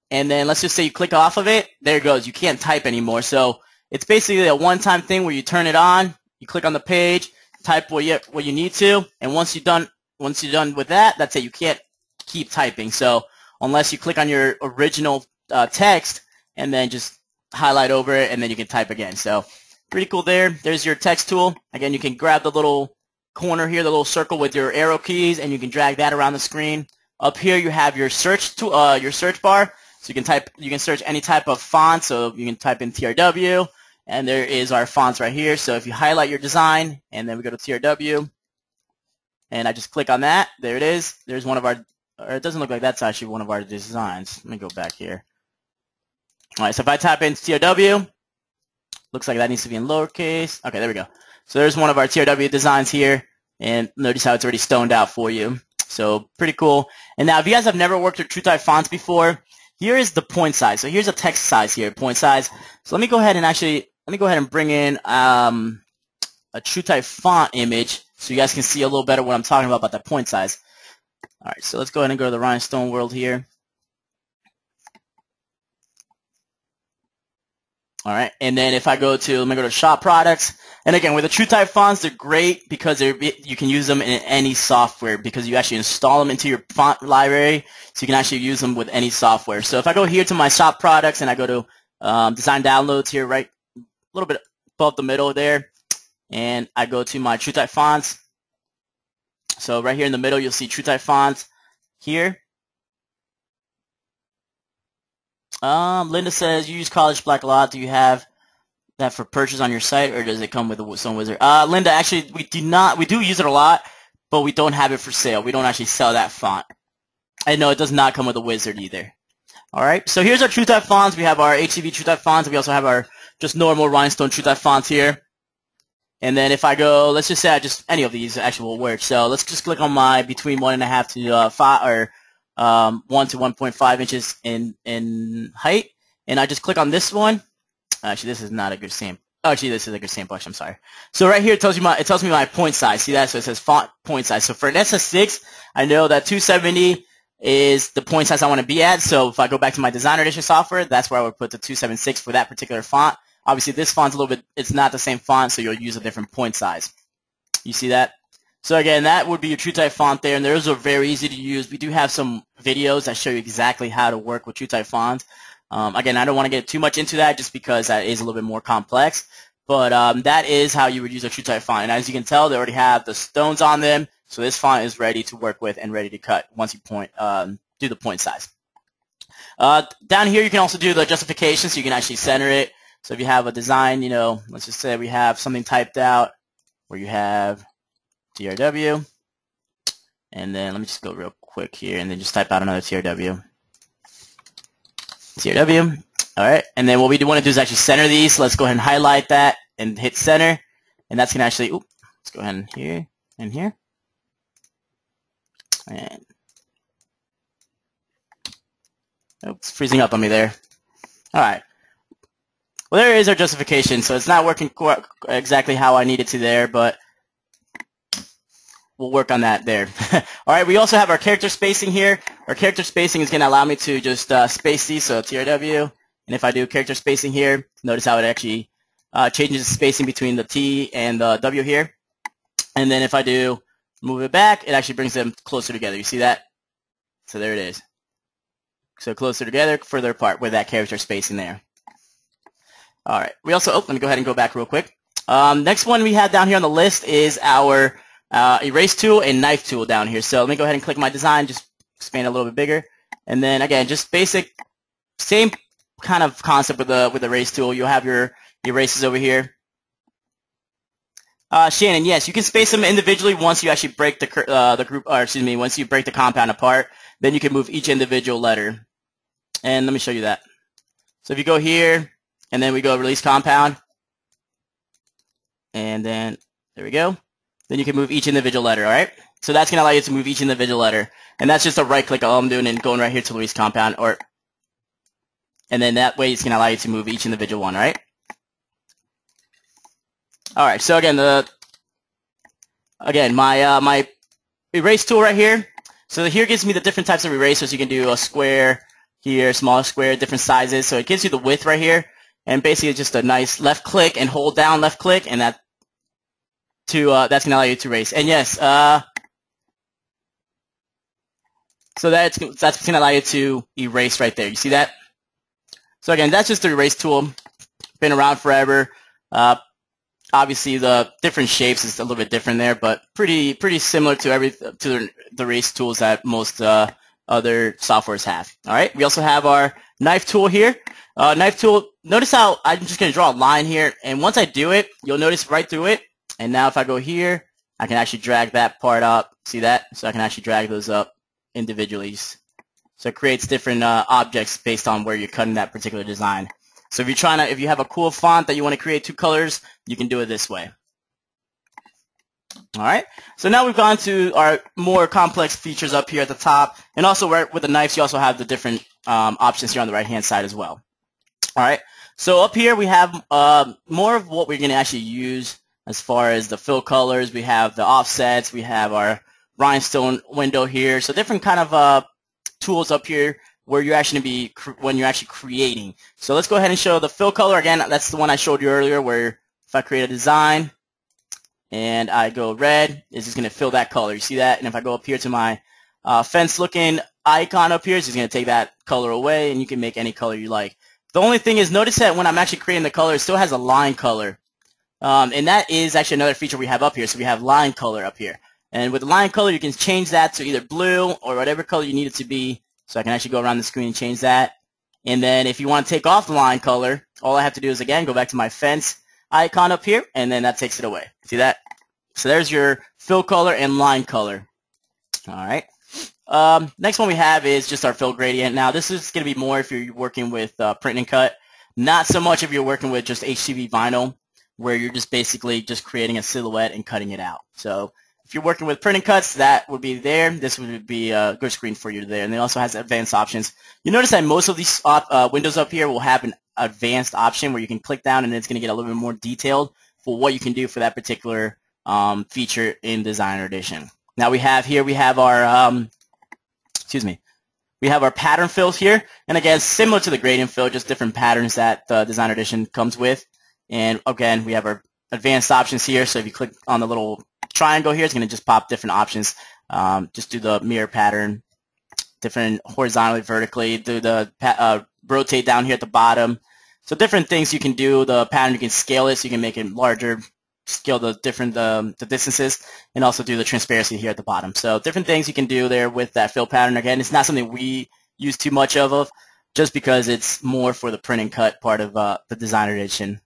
Speaker 1: and then let's just say you click off of it, there it goes. You can't type anymore. So it's basically a one-time thing where you turn it on, you click on the page, type what you need to, and once you're done with that, that's it. You can't keep typing. So unless you click on your original text and then just highlight over it, and then you can type again. So pretty cool there. There's your text tool. Again, you can grab the little corner here, the little circle with your arrow keys, and you can drag that around the screen. Up here, you have your search bar. So you can search any type of font. So you can type in TRW, and there is our fonts right here. So if you highlight your design, and then we go to TRW, and I just click on that, there it is. There's one of our, or it doesn't look like that's actually one of our designs. Let me go back here. All right, so if I type in TRW, looks like that needs to be in lowercase. Okay, there we go. So there's one of our TRW designs here, and notice how it's already stoned out for you. So pretty cool. And now if you guys have never worked with TrueType fonts before, here is the point size. So here's a text size here, point size. So let me go ahead and bring in a TrueType font image so you guys can see a little better what I'm talking about that point size. All right, so let's go ahead and go to the Rhinestone World here. All right, and then if I let me go to Shop Products. And again, with the TrueType fonts, they're great because you can use them in any software because you actually install them into your font library, so you can actually use them with any software. So if I go here to my Shop Products and I go to Design Downloads here, right, a little bit above the middle there, and I go to my TrueType fonts. So right here in the middle, you'll see TrueType fonts here. Linda says, you use College Black a lot. Do you have that for purchase on your site, or does it come with some wizard? Linda, actually, we do use it a lot, but we don't have it for sale. We don't actually sell that font. And no, it does not come with a wizard either. All right, so here's our TrueType fonts. We have our HCV TrueType fonts. We also have our just normal Rhinestone TrueType fonts here. And then if I go, let's just say any of these actually will work. So let's just click on my between 1.5 to 5, or 1 to 1.5 inches in height, and I just click on this one. Actually, this is not a good sample. Actually, this is a good sample. Actually, I'm sorry. So right here, it tells me my point size. See that? So it says font point size. So for an SS6, I know that 270 is the point size I want to be at. So if I go back to my Designer Edition software, that's where I would put the 276 for that particular font. Obviously, this font's it's not the same font, so you'll use a different point size. You see that? So again, that would be your TrueType font there, and those are very easy to use. We do have some videos that show you exactly how to work with TrueType fonts. Again, I don't want to get too much into that just because that is a little bit more complex. But that is how you would use a TrueType font. And as you can tell, they already have the stones on them. So this font is ready to work with and ready to cut once you do the point size. Down here, you can also do the justification, so you can actually center it. So if you have a design, you know, let's just say we have something typed out where you have TRW. And then let me just go real quick here and then just type out another TRW. TRW. All right. And then what we want to do is actually center these. So let's go ahead and highlight that and hit center. And that's going to actually, let's go ahead and here and here. And it's freezing up on me there. All right. Well, there is our justification. So it's not working exactly how I need it to there, but we'll work on that there. All right, we also have our character spacing here. Our character spacing is going to allow me to just space these, so TRW. And if I do character spacing here, notice how it actually changes the spacing between the T and the W here. And then if I do move it back, it actually brings them closer together. You see that? So there it is. So closer together, further apart with that character spacing there. All right, we also, let me go ahead and go back real quick. Next one we have down here on the list is our erase tool and knife tool down here. So let me go ahead and click my design, just expand it a little bit bigger. And then again, just basic, same kind of concept with the erase tool. You'll have your erases over here. Shannon, yes, you can space them individually once you actually break the group, or excuse me, once you break the compound apart. Then you can move each individual letter. And let me show you that. So if you go here, and then we go release compound, and then there we go. Then you can move each individual letter, all right? So that's going to allow you to move each individual letter. And that's just a right-click, all I'm doing, and going right here to release compound, and then that way it's going to allow you to move each individual one, all right? All right, so again, my erase tool right here. So here gives me the different types of erasers. You can do a square here, smaller square, different sizes. So it gives you the width right here. And basically it's just a nice left click and hold down left click, and that's going to allow you to erase. And yes, so that's going to allow you to erase right there. You see that? So again, that's just the erase tool. Been around forever. Obviously, the different shapes is a little bit different there, but pretty similar to the erase tools that most other softwares have. All right. We also have our knife tool here. Knife tool. Notice how I'm just going to draw a line here, and once I do it, you'll notice right through it. And now if I go here, I can actually drag that part up. See that? So I can actually drag those up individually. So it creates different objects based on where you're cutting that particular design. So if you have a cool font that you want to create two colors, you can do it this way. All right. So now we've gone to our more complex features up here at the top, and also with the knives, you also have the different options here on the right-hand side as well. All right. So up here we have more of what we're going to actually use as far as the fill colors. We have the offsets. We have our rhinestone window here. So different kind of tools up here where you're actually when you're actually creating. So let's go ahead and show the fill color again. That's the one I showed you earlier, where if I create a design and I go red, it's just going to fill that color. You see that? And if I go up here to my fence-looking icon up here, it's just going to take that color away, and you can make any color you like. The only thing is, notice that when I'm actually creating the color, it still has a line color. And that is actually another feature we have up here. So we have line color up here. And with the line color, you can change that to either blue or whatever color you need it to be. So I can actually go around the screen and change that. And then if you want to take off the line color, all I have to do is, again, go back to my fence icon up here, and then that takes it away. See that? So there's your fill color and line color. All right. Next one we have is just our fill gradient. Now, this is going to be more if you're working with print and cut. Not so much if you're working with just HTV vinyl, where you're just basically just creating a silhouette and cutting it out. So if you're working with print and cuts, that would be there. This would be a good screen for you there. And it also has advanced options. You notice that most of these windows up here will have an advanced option where you can click down, and it's going to get a little bit more detailed for what you can do for that particular feature in Designer Edition. Now we have our we have our pattern fills here, and again, similar to the gradient fill, just different patterns that the Designer Edition comes with. And again, we have our advanced options here. So if you click on the little triangle here, it's going to just pop different options. Just do the mirror pattern, different horizontally, vertically, do the rotate down here at the bottom. So different things you can do. The pattern, you can scale it so you can make it larger, scale the different the distances, and also do the transparency here at the bottom. So different things you can do there with that fill pattern. Again, it's not something we use too much of just because it's more for the print and cut part of the designer edition.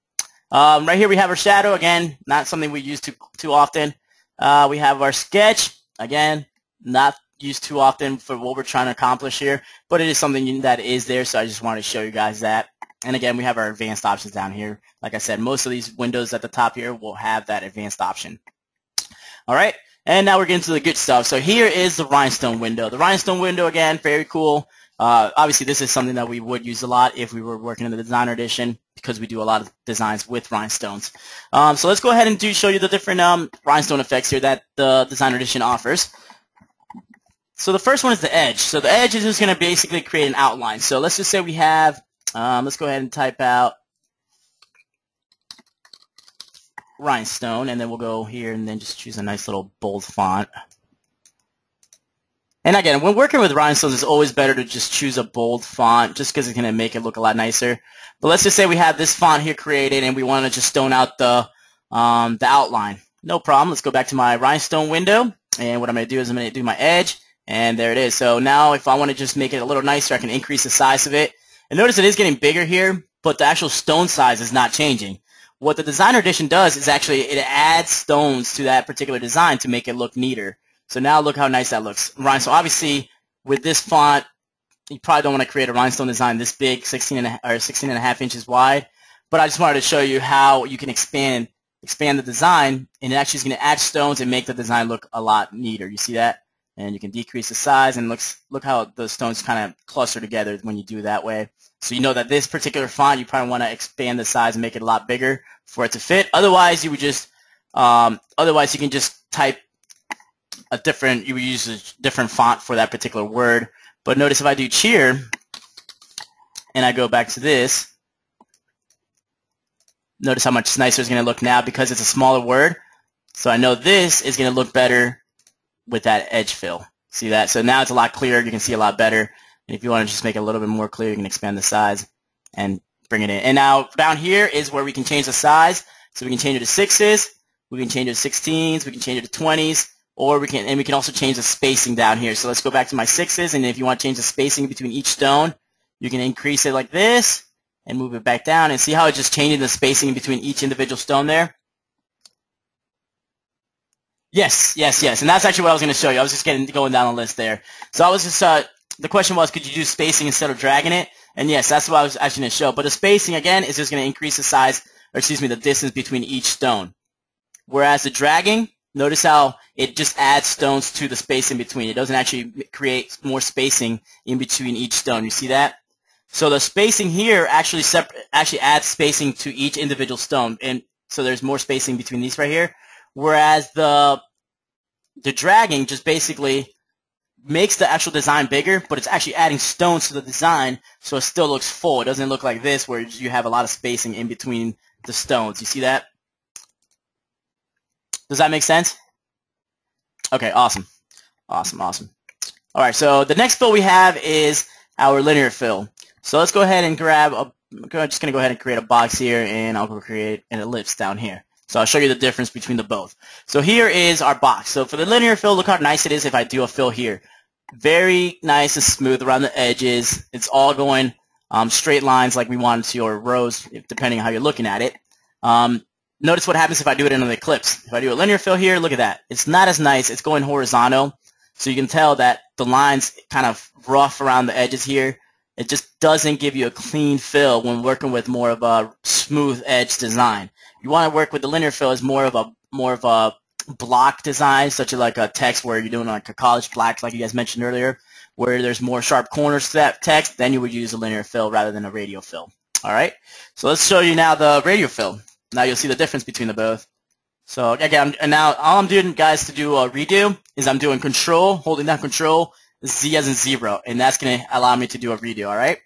Speaker 1: Right here we have our shadow. Again, not something we use too often. We have our sketch. Again, not used too often for what we're trying to accomplish here, but it is something that is there, so I just wanted to show you guys that. And again, we have our advanced options down here. Like I said, most of these windows at the top here will have that advanced option. All right, and now we're getting to the good stuff. So here is the Rhinestone window. The Rhinestone window, again, very cool. Obviously, this is something that we would use a lot if we were working in the designer edition because we do a lot of designs with rhinestones. So let's go ahead and show you the different rhinestone effects here that the designer edition offers. So the first one is the edge. So the edge is just going to basically create an outline. So let's just say we have, let's go ahead and type out rhinestone, and then we'll go here and then just choose a nice little bold font. And again, when working with rhinestones, it's always better to just choose a bold font just because it's going to make it look a lot nicer. But let's just say we have this font here created and we want to just stone out the outline. No problem. Let's go back to my rhinestone window, and what I'm going to do is I'm going to do my edge, and there it is. So now if I want to just make it a little nicer, I can increase the size of it. And notice it is getting bigger here, but the actual stone size is not changing. What the designer edition does is actually it adds stones to that particular design to make it look neater. So now look how nice that looks. So obviously, with this font, you probably don't want to create a rhinestone design this big, 16.5 inches wide. But I just wanted to show you how you can expand the design, and it actually is going to add stones and make the design look a lot neater. You see that? And you can decrease the size, and look how the stones kind of cluster together when you do it that way. So you know that this particular font, you probably want to expand the size and make it a lot bigger for it to fit. Otherwise, you would just, otherwise you can just type you would use a different font for that particular word. But notice if I do cheer and I go back to this, notice how much nicer it's going to look now because it's a smaller word. So I know this is going to look better with that edge fill. See that? So now it's a lot clearer. You can see a lot better. And if you want to just make it a little bit more clear, you can expand the size and bring it in. And now down here is where we can change the size. So we can change it to 6s, we can change it to 16s, we can change it to 20s. Or we can also change the spacing down here. So let's go back to my 6s, and if you want to change the spacing between each stone, you can increase it like this and move it back down, and see how it's just changing the spacing between each individual stone there? Yes, and that's actually what I was going to show you. I was just going down the list there. So I was just, the question was, could you do spacing instead of dragging it? And yes, that's what I was actually going to show. But the spacing, again, is just going to increase the size, or excuse me, the distance between each stone. Whereas the dragging, notice how it just adds stones to the space in between. It doesn't actually create more spacing in between each stone. You see that? So the spacing here actually adds spacing to each individual stone, and so there's more spacing between these right here. Whereas the dragging just basically makes the actual design bigger, but it's actually adding stones to the design, so it still looks full. It doesn't look like this where you have a lot of spacing in between the stones. You see that? Does that make sense? Okay, awesome. All right, so the next fill we have is our linear fill. So let's go ahead and grab I'm just going to go ahead and create a box here, and I'll go create an ellipse down here. So I'll show you the difference between the both. So here is our box. So for the linear fill, look how nice it is if I do a fill here. Very nice and smooth around the edges. It's all going straight lines like we want it to, or rows, depending on how you're looking at it. Notice what happens if I do it in an ellipse. If I do a linear fill here, look at that. It's not as nice. It's going horizontal. So you can tell that the lines kind of rough around the edges here. It just doesn't give you a clean fill when working with more of a smooth edge design. You want to work with the linear fill as more of a block design, such as like a text where you're doing like a college black, like you guys mentioned earlier, where there's more sharp corners to that text. Then you would use a linear fill rather than a radial fill. All right. So let's show you now the radial fill. Now you'll see the difference between the both. So again, and now all I'm doing, guys, to do a redo is I'm doing Control, holding down Control, Z as in 0, and that's going to allow me to do a redo. All right.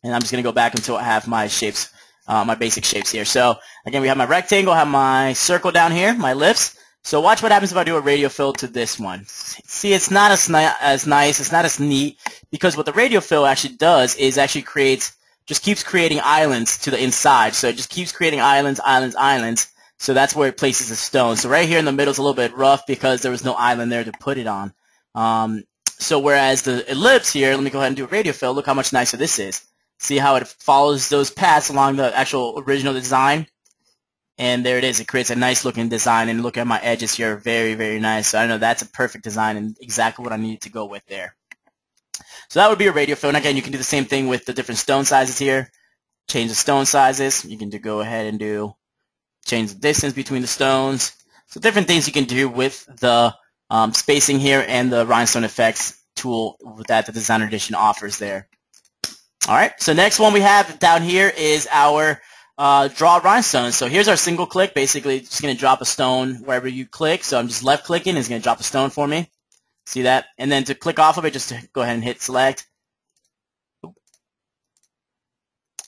Speaker 1: And I'm just going to go back until I have my shapes, my basic shapes here. So again, we have my rectangle, I have my circle down here, my ellipse, So watch what happens if I do a radial fill to this one. See, it's not as nice, it's not as neat, because what the radial fill actually does is actually just keeps creating islands to the inside. So it just keeps creating islands, islands, islands. So that's where it places the stone. So right here in the middle is a little bit rough because there was no island there to put it on. So whereas the ellipse here, let me go ahead and do a radial fill. Look how much nicer this is. See how it follows those paths along the actual original design? And there it is. It creates a nice looking design. And look at my edges here. Very, very nice. So I know that's a perfect design and exactly what I needed to go with there. So that would be a radial fill. And again, you can do the same thing with the different stone sizes here. Change the stone sizes. You can go ahead and change the distance between the stones. So different things you can do with the spacing here and the Rhinestone Effects tool that the Designer Edition offers there. All right. So next one we have down here is our draw rhinestones. So here's our single click. Basically, just going to drop a stone wherever you click. So I'm just left clicking. It's going to drop a stone for me. See that? And then to click off of it, just to go ahead and hit select. I'm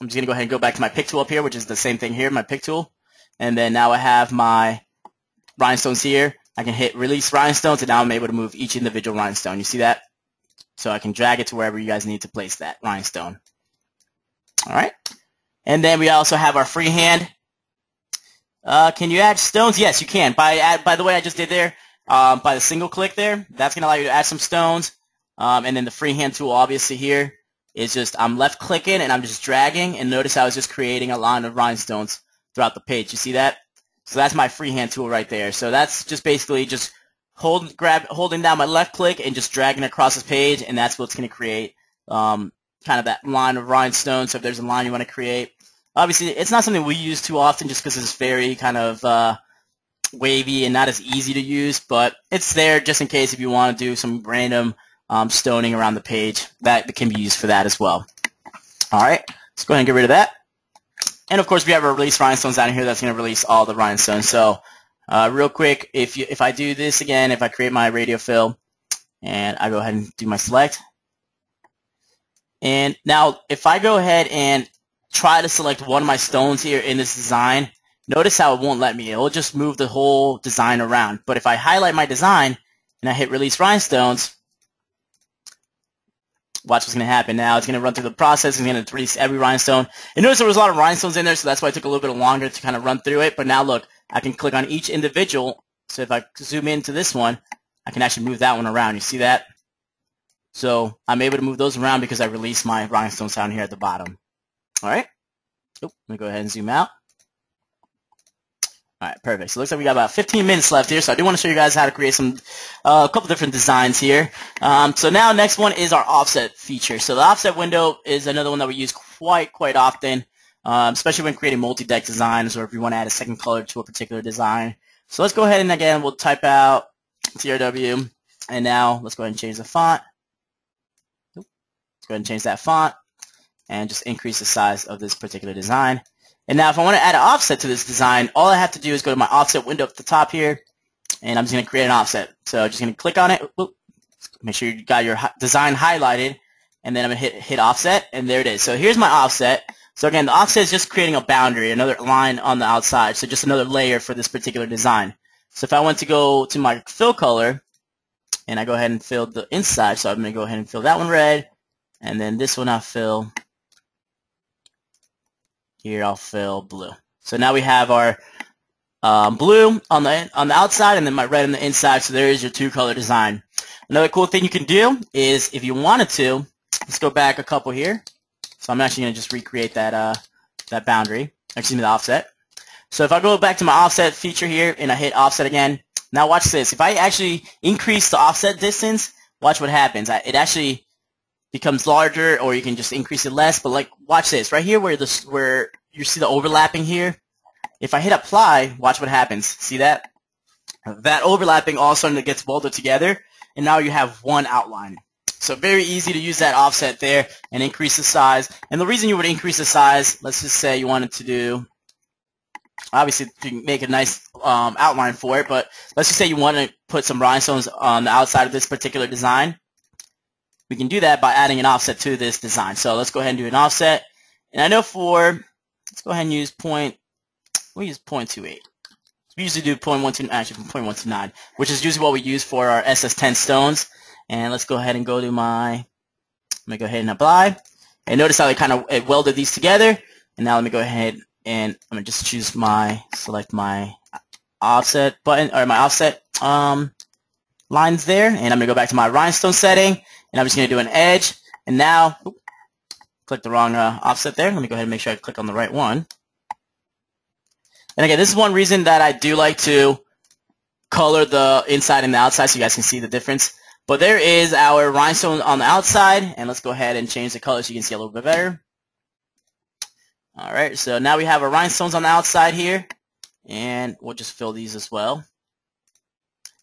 Speaker 1: just going to go ahead and go back to my pick tool up here, which is the same thing here, my pick tool. And then now I have my rhinestones here. I can hit release rhinestones, and now I'm able to move each individual rhinestone. You see that? So I can drag it to wherever you guys need to place that rhinestone. All right. And then we also have our freehand. Can you add stones? Yes, you can. By the way I just did there, by the single click there, that's going to allow you to add some stones. And then the freehand tool, obviously here, is just I'm left clicking and I'm just dragging. And notice I was just creating a line of rhinestones throughout the page. You see that? So that's my freehand tool right there. So that's just basically just holding down my left click and just dragging across this page, and that's what's going to create kind of that line of rhinestones. So if there's a line you want to create, obviously it's not something we use too often just because it's very kind of wavy and not as easy to use, but it's there just in case if you want to do some random stoning around the page. That can be used for that as well. All right, let's go ahead and get rid of that. And of course we have our release rhinestones down here. That's going to release all the rhinestones. So real quick, if I do this again, if I create my radial fill and I go ahead and do my select, and now if I go ahead and try to select one of my stones here in this design, notice how it won't let me. It will just move the whole design around. But if I highlight my design and I hit release rhinestones, watch what's going to happen. Now it's going to run through the process. It's going to release every rhinestone. And notice there was a lot of rhinestones in there, so that's why it took a little bit longer to kind of run through it. But now look, I can click on each individual. So if I zoom into this one, I can actually move that one around. You see that? So I'm able to move those around because I released my rhinestones down here at the bottom. All right. Let me go ahead and zoom out. All right, perfect. So it looks like we got about 15 minutes left here. So I do want to show you guys how to create a couple different designs here. So now next one is our offset feature. So the offset window is another one that we use quite often, especially when creating multi-deck designs or if you want to add a second color to a particular design. So let's go ahead and again, we'll type out TRW. And now let's go ahead and change the font. Let's go ahead and change that font and just increase the size of this particular design. And now if I want to add an offset to this design, all I have to do is go to my offset window at the top here, and I'm just going to create an offset. So I'm just going to click on it. Make sure you got your design highlighted, and then I'm going to hit offset, and there it is. So here's my offset. So again, the offset is just creating a boundary, another line on the outside, so just another layer for this particular design. So if I want to go to my fill color, and I go ahead and fill the inside, so I'm going to go ahead and fill that one red, and then this one I'll fill. Here I'll fill blue. So now we have our blue on the outside and then my red on the inside. So there is your two-color design. Another cool thing you can do is if you wanted to, let's go back a couple here. So I'm actually going to just recreate that that boundary. Excuse me, the offset. So if I go back to my offset feature here and I hit offset again, now watch this. If I actually increase the offset distance, watch what happens. It actually becomes larger, or you can just increase it less. But like, watch this right here, where you see the overlapping here. If I hit apply, watch what happens. See that? That overlapping all of a sudden gets welded together, and now you have one outline. So very easy to use that offset there and increase the size. And the reason you would increase the size, let's just say you wanted to do, obviously to make a nice outline for it, but let's just say you want to put some rhinestones on the outside of this particular design. We can do that by adding an offset to this design. So let's go ahead and do an offset. And I know let's go ahead and use we'll use 0.28. So we usually do 0.12, actually 0.129, which is usually what we use for our SS10 stones. And let's go ahead and go to my, let me go ahead and apply. And notice how it welded these together. And now let me go ahead and I'm going to just choose select my offset button, or my offset lines there. And I'm going to go back to my rhinestone setting. And I'm just going to do an edge. And now, click the wrong offset there. Let me go ahead and make sure I click on the right one. And again, this is one reason that I do like to color the inside and the outside so you guys can see the difference. But there is our rhinestone on the outside, and let's go ahead and change the color so you can see a little bit better. Alright, so now we have our rhinestones on the outside here, and we'll just fill these as well.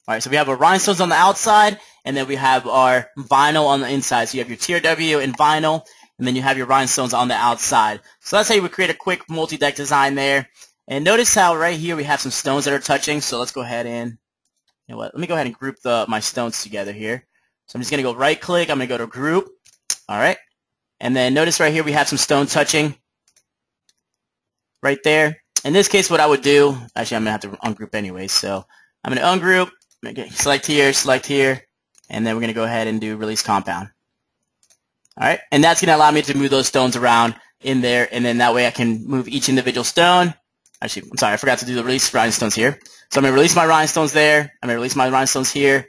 Speaker 1: Alright, so we have our rhinestones on the outside, and then we have our vinyl on the inside. So you have your TRW and vinyl, and then you have your rhinestones on the outside. So that's how you would create a quick multi-deck design there. And notice how right here we have some stones that are touching, so let's go ahead and, you know what, let me go ahead and group my stones together here. So I'm just going to go right click, I'm going to go to group, alright, and then notice right here we have some stone touching right there. In this case what I would do, actually I'm going to have to ungroup anyway, so I'm going to ungroup, select here, and then we're going to go ahead and do release compound. Alright, and that's going to allow me to move those stones around in there, and then that way I can move each individual stone. Actually, I'm sorry, I forgot to do the release rhinestones here. So I'm going to release my rhinestones there, I'm going to release my rhinestones here,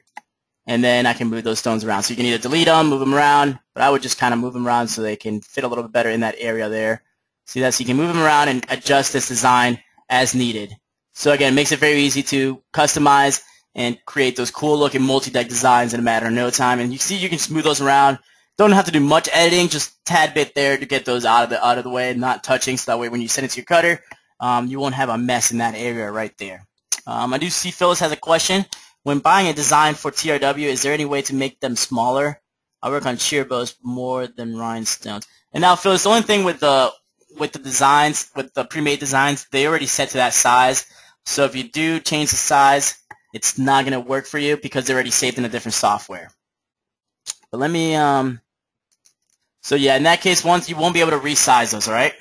Speaker 1: and then I can move those stones around. So you can either delete them, move them around, but I would just kind of move them around so they can fit a little bit better in that area there. See that? So you can move them around and adjust this design as needed. So again, it makes it very easy to customize and create those cool looking multi-deck designs in a matter of no time. And you see you can just move those around. Don't have to do much editing, just a tad bit there to get those out of the way, not touching, so that way when you send it to your cutter, you won't have a mess in that area right there. I do see Phyllis has a question. When buying a design for TRW, is there any way to make them smaller? I work on shear bows more than rhinestones. And now, Phyllis, the only thing with the designs, with the pre-made designs, they already set to that size. So if you do change the size, it's not going to work for you because they're already saved in a different software. But let me, so yeah, in that case, you won't be able to resize those, all right?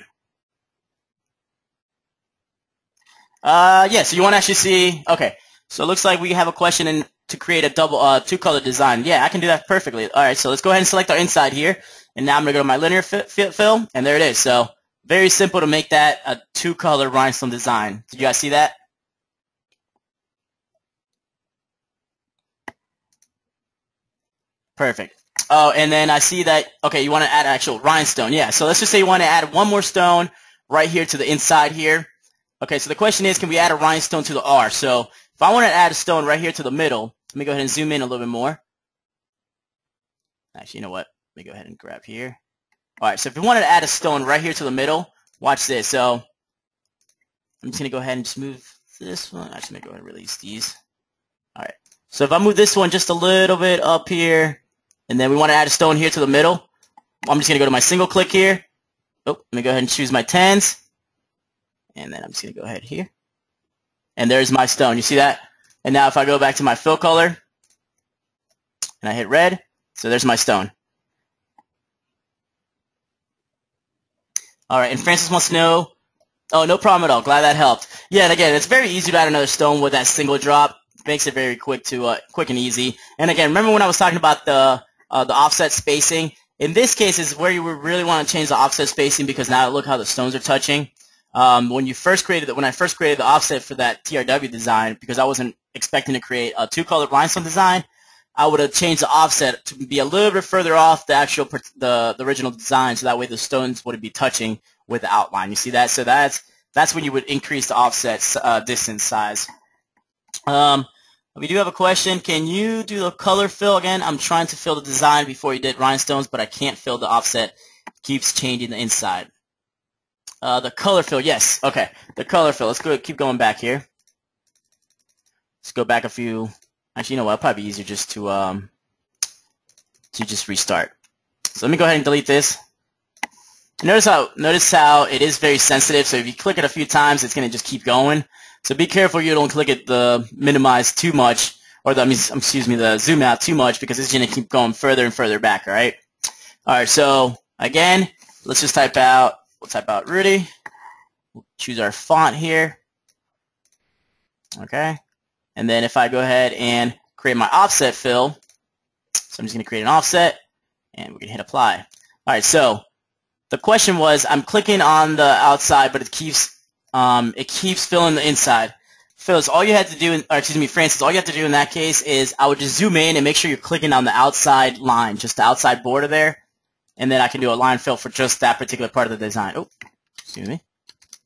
Speaker 1: Yeah, so you want to actually see, okay, so it looks like we have a question to create a two-color design. Yeah, I can do that perfectly. All right, so let's go ahead and select our inside here, and now I'm going to go to my linear fill, and there it is. So very simple to make that a two-color rhinestone design. Did you guys see that? Perfect. Oh, and then I see that, okay, you want to add actual rhinestone. Yeah, so let's just say you want to add one more stone right here to the inside here. Okay, so the question is, can we add a rhinestone to the R? So if I want to add a stone right here to the middle, let me go ahead and zoom in a little bit more. Actually, you know what? Let me go ahead and grab here. All right, so if you wanted to add a stone right here to the middle, watch this. So I'm just going to go ahead and just move this one. Actually, let me go ahead and release these. All right, so if I move this one just a little bit up here, and then we want to add a stone here to the middle, I'm just going to go to my single click here. Oh, let me go ahead and choose my 10s. And then I'm just going to go ahead here. And there's my stone. You see that? And now if I go back to my fill color, and I hit red, so there's my stone. All right, and Francis wants to know, oh, no problem at all. Glad that helped. Yeah, and again, it's very easy to add another stone with that single drop. Makes it very quick and easy. And again, remember when I was talking about the offset spacing? In this case is where you would really want to change the offset spacing because now look how the stones are touching. When I first created the offset for that TRW design, because I wasn't expecting to create a two-color rhinestone design, I would have changed the offset to be a little bit further off the original design, so that way the stones wouldn't be touching with the outline. You see that? So that's when you would increase the offset distance size. We do have a question. Can you do the color fill again? I'm trying to fill the design before you did rhinestones, but I can't fill the offset. It keeps changing the inside. The color fill, yes. Okay, the color fill. Let's keep going back here. Let's go back a few. Actually, you know what? It'll probably be easier just to just restart. So let me go ahead and delete this. Notice how it is very sensitive. So if you click it a few times, it's gonna just keep going. So be careful you don't click it the minimize too much, or the zoom out too much, because it's gonna keep going further and further back. All right. All right. So again, let's just type out. We'll type out Rudy. We'll choose our font here. Okay. And then if I go ahead and create my offset fill, so I'm just going to create an offset, and we're going to hit apply. All right, so the question was, I'm clicking on the outside, but it keeps filling the inside. Phyllis, all you had to do, Francis, all you have to do in that case is I would just zoom in and make sure you're clicking on the outside line, just the outside border there, and then I can do a line fill for just that particular part of the design. Oh, excuse me.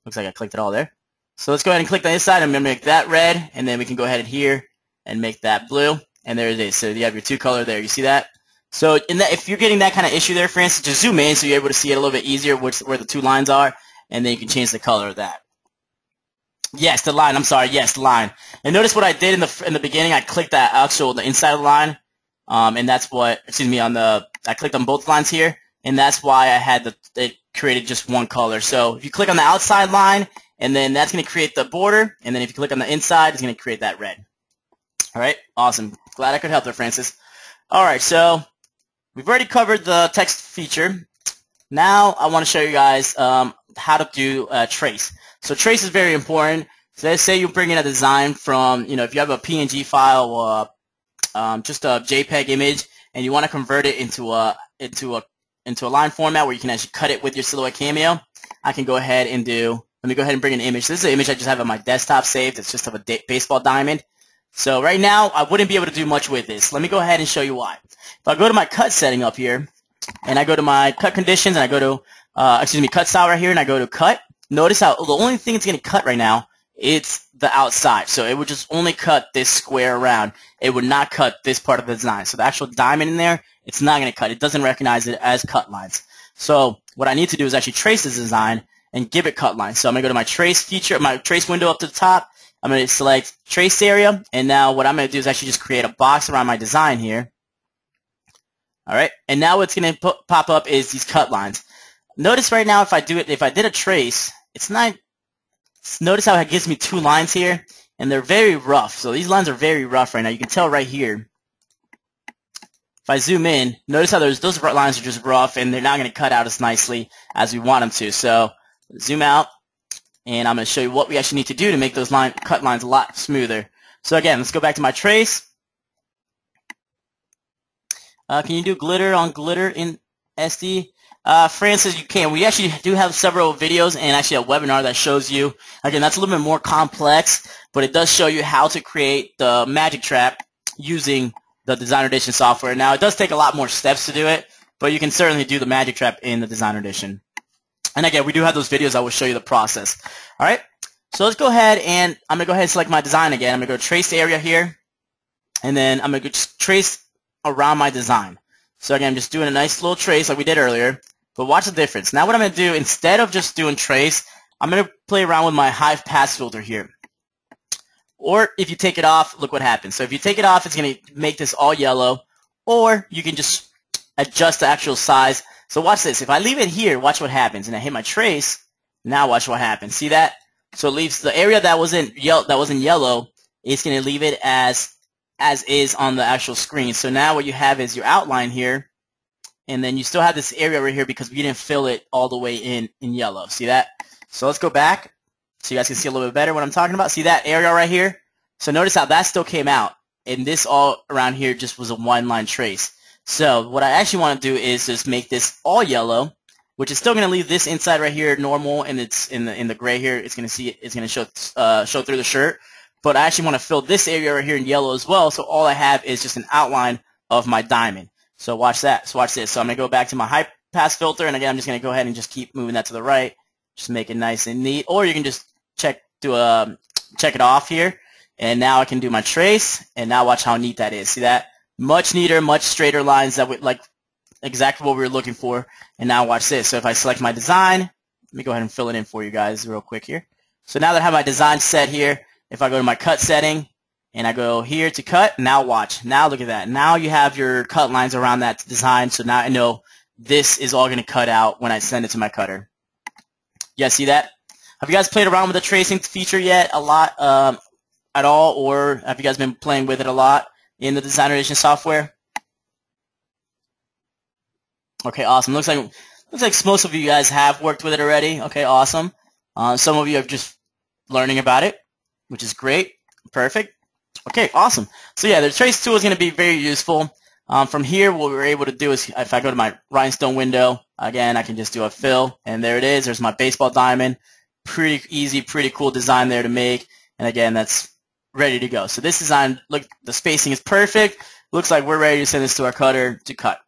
Speaker 1: Looks like I clicked it all there. So let's go ahead and click the inside. I'm going to make that red, and then we can go ahead here and make that blue, and there it is. So you have your two color there. You see that? So if you're getting that kind of issue there, Francis, just zoom in so you're able to see it a little bit easier where the two lines are, and then you can change the color of that. Yes, the line. I'm sorry. Yes, the line. And notice what I did in the beginning. I clicked the inside of the line, and that's what. I clicked on both lines here, and that's why I had it created just one color. So if you click on the outside line, and then that's going to create the border, and then if you click on the inside, it's going to create that red. All right, awesome. Glad I could help there, Francis. All right, so we've already covered the text feature. Now I want to show you guys how to do trace. So trace is very important. So let's say you bring in a design from, if you have a PNG file or just a JPEG image, and you want to convert it into a line format where you can actually cut it with your Silhouette Cameo. I can go ahead and let me go ahead and bring an image. This is an image I just have on my desktop saved. It's just of a baseball diamond. So right now, I wouldn't be able to do much with this. Let me go ahead and show you why. If I go to my cut setting up here, and I go to my cut conditions, and I go to, cut style right here, and I go to cut, notice how the only thing it's going to cut right now, it's the outside. So it would just only cut this square around. It would not cut this part of the design. So the actual diamond in there, it's not going to cut. It doesn't recognize it as cut lines. So what I need to do is actually trace this design and give it cut lines. So I'm going to go to my trace feature, my trace window up to the top. I'm going to select trace area, and now what I'm going to do is actually just create a box around my design here. All right, and now what's going to pop up is these cut lines. Notice right now if I did a trace, it's not. Notice how it gives me two lines here, and they're very rough. So these lines are very rough right now. You can tell right here. If I zoom in, notice how those lines are just rough, and they're not going to cut out as nicely as we want them to. So zoom out, and I'm going to show you what we actually need to do to make those cut lines a lot smoother. So again, let's go back to my trace. Can you do glitter on glitter in SD? Francis, you can. We actually do have several videos and actually a webinar that shows you. Again, that's a little bit more complex, but it does show you how to create the magic trap using the Designer Edition software. Now, it does take a lot more steps to do it, but you can certainly do the magic trap in the Designer Edition. And again, we do have those videos that will show you the process. All right, so let's go ahead and I'm going to go ahead and select my design again. I'm going to go to trace area here, and then I'm going to just trace around my design. So again, I'm just doing a nice little trace like we did earlier, but watch the difference. Now what I'm going to do, instead of just doing trace, I'm going to play around with my high pass filter here. Or if you take it off, look what happens. So if you take it off, it's going to make this all yellow, or you can just adjust the actual size. So watch this. If I leave it here, watch what happens. And I hit my trace, now watch what happens. See that? So it leaves the area that wasn't yellow, it's going to leave it as is on the actual screen. So now what you have is your outline here, and then you still have this area right here because we didn't fill it all the way in yellow. See that? So let's go back so you guys can see a little bit better what I'm talking about. See that area right here? So notice how that still came out, and this all around here just was a one-line trace. So what I actually want to do is just make this all yellow, which is still going to leave this inside right here normal, and it's in the gray here. It's going to show through the shirt. But I actually want to fill this area right here in yellow as well, so all I have is just an outline of my diamond. So watch that. So watch this. So I'm going to go back to my high pass filter, and again, I'm just going to go ahead and just keep moving that to the right. Just make it nice and neat. Or you can just check it off here, and now I can do my trace, and now watch how neat that is. See that? Much neater, much straighter lines that would like exactly what we were looking for. And now watch this. So if I select my design, let me go ahead and fill it in for you guys real quick here. So now that I have my design set here, if I go to my cut setting and I go here to cut, now watch. Now look at that. Now you have your cut lines around that design. So now I know this is all going to cut out when I send it to my cutter. You guys see that? Have you guys played around with the tracing feature yet a lot at all? Or have you guys been playing with it a lot in the Designer Edition software? Okay, awesome. Looks like most of you guys have worked with it already. Okay, awesome. Some of you are just learning about it, which is great. Perfect. Okay, awesome. So yeah, the trace tool is going to be very useful. From here, what we're able to do is, if I go to my Rhinestone window, again, I can just do a fill, and there it is. There's my baseball diamond. Pretty easy, pretty cool design there to make. And again, that's ready to go. So this design, look, the spacing is perfect. Looks like we're ready to send this to our cutter to cut.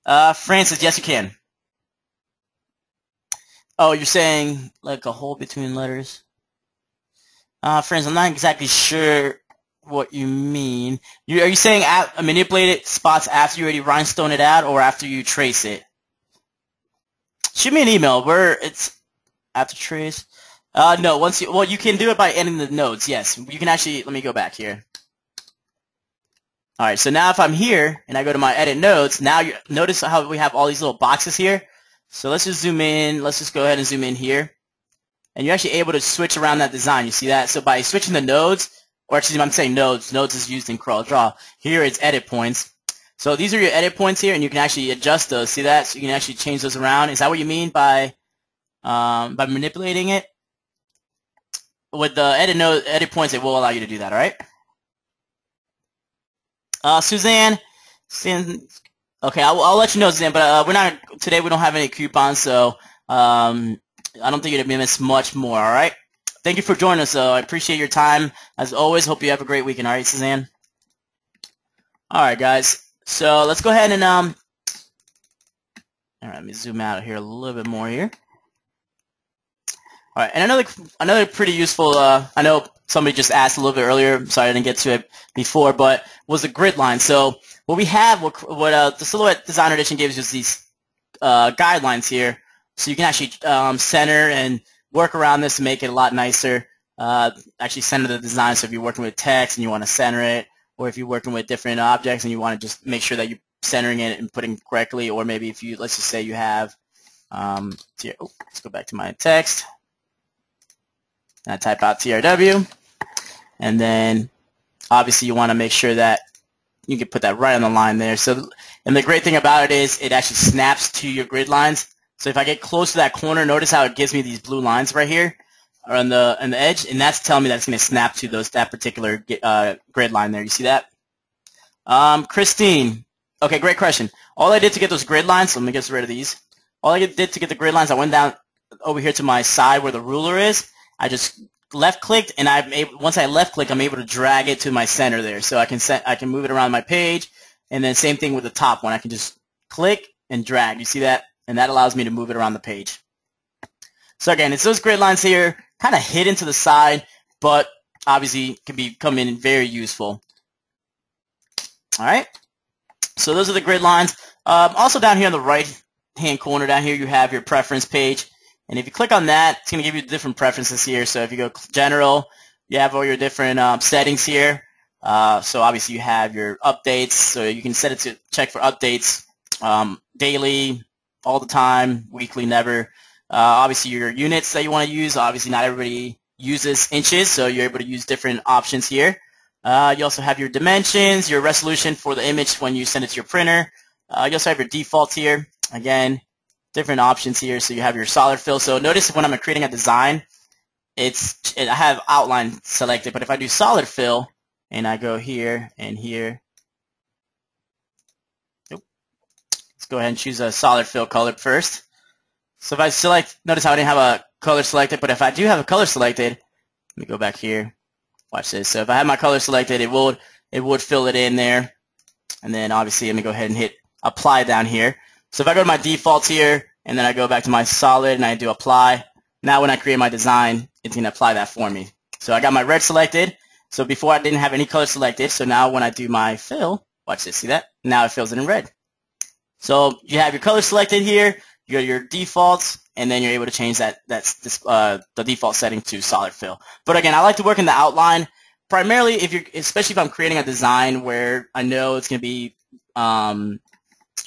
Speaker 1: Francis, yes, you can. Oh, you're saying like a hole between letters? Friends, I'm not exactly sure what you mean. Are you saying manipulate spots after you already rhinestone it out, or after you trace it? Shoot me an email where it's after trace. No, well, you can do it by ending the nodes. Yes, you can actually. Let me go back here. All right, so now if I'm here and I go to my edit nodes, now you notice how we have all these little boxes here. So let's just zoom in. Let's just go ahead and zoom in here. And you're actually able to switch around that design. You see that? So by switching the nodes, or actually I'm saying nodes. Nodes is used in Corel Draw. Here it's edit points. So these are your edit points here, and you can actually adjust those. See that? So you can actually change those around. Is that what you mean by manipulating it? With the edit points, it will allow you to do that. All right. Suzanne, okay, I'll let you know, Suzanne. But today. We don't have any coupons, so I don't think you're gonna miss much more. All right. Thank you for joining us. I appreciate your time as always. Hope you have a great weekend. All right, Suzanne. All right, guys. So let's go ahead and all right. Let me zoom out here a little bit more here. All right, and another pretty useful. I know somebody just asked a little bit earlier. Sorry, I didn't get to it before, but was the grid line. So what we have, what the Silhouette Designer Edition gives us these guidelines here, so you can actually center and work around this to make it a lot nicer. Actually center the design. So if you're working with text and you want to center it, or if you're working with different objects and you want to just make sure that you're centering it and putting it correctly, or maybe if you, let's just say you have, let's go back to my text. And I type out TRW, and then obviously you want to make sure that you can put that right on the line there. So, and the great thing about it is it actually snaps to your grid lines. So if I get close to that corner, notice how it gives me these blue lines right here on the edge, and that's telling me that it's going to snap to that particular grid line there. You see that? Christine, okay, great question. All I did to get those grid lines, so let me get rid of these. All I did to get the grid lines, I went down over here to my side where the ruler is. I just left-clicked, and once I left-click, I'm able to drag it to my center there. So I can move it around my page, and then same thing with the top one. I can just click and drag. You see that? And that allows me to move it around the page. So again, it's those grid lines here, kind of hidden to the side, but obviously can come in very useful. All right. So those are the grid lines. Also down here in the right-hand corner, down here you have your preference page. And if you click on that, it's going to give you different preferences here. So if you go general, you have all your different settings here. So obviously you have your updates. So you can set it to check for updates daily, all the time, weekly, never. Obviously your units that you want to use. Obviously not everybody uses inches, so you're able to use different options here. You also have your dimensions, your resolution for the image when you send it to your printer. You also have your defaults here. Again, different options here. So you have your solid fill. So notice when I'm creating a design, I have outline selected, but if I do solid fill and I go here and here, let's go ahead and choose a solid fill color first. So if I select, notice how I didn't have a color selected, but if I do have a color selected, let me go back here. Watch this. So if I have my color selected, it would fill it in there. And then obviously let me go ahead and hit apply down here. So if I go to my defaults here, and then I go back to my solid and I do apply, now when I create my design, it's going to apply that for me. So I got my red selected. So before I didn't have any color selected. So now when I do my fill, watch this, see that? Now it fills it in red. So you have your color selected here, you got your defaults, and then you're able to change the default setting to solid fill. But again, I like to work in the outline, primarily especially if I'm creating a design where I know it's going to be when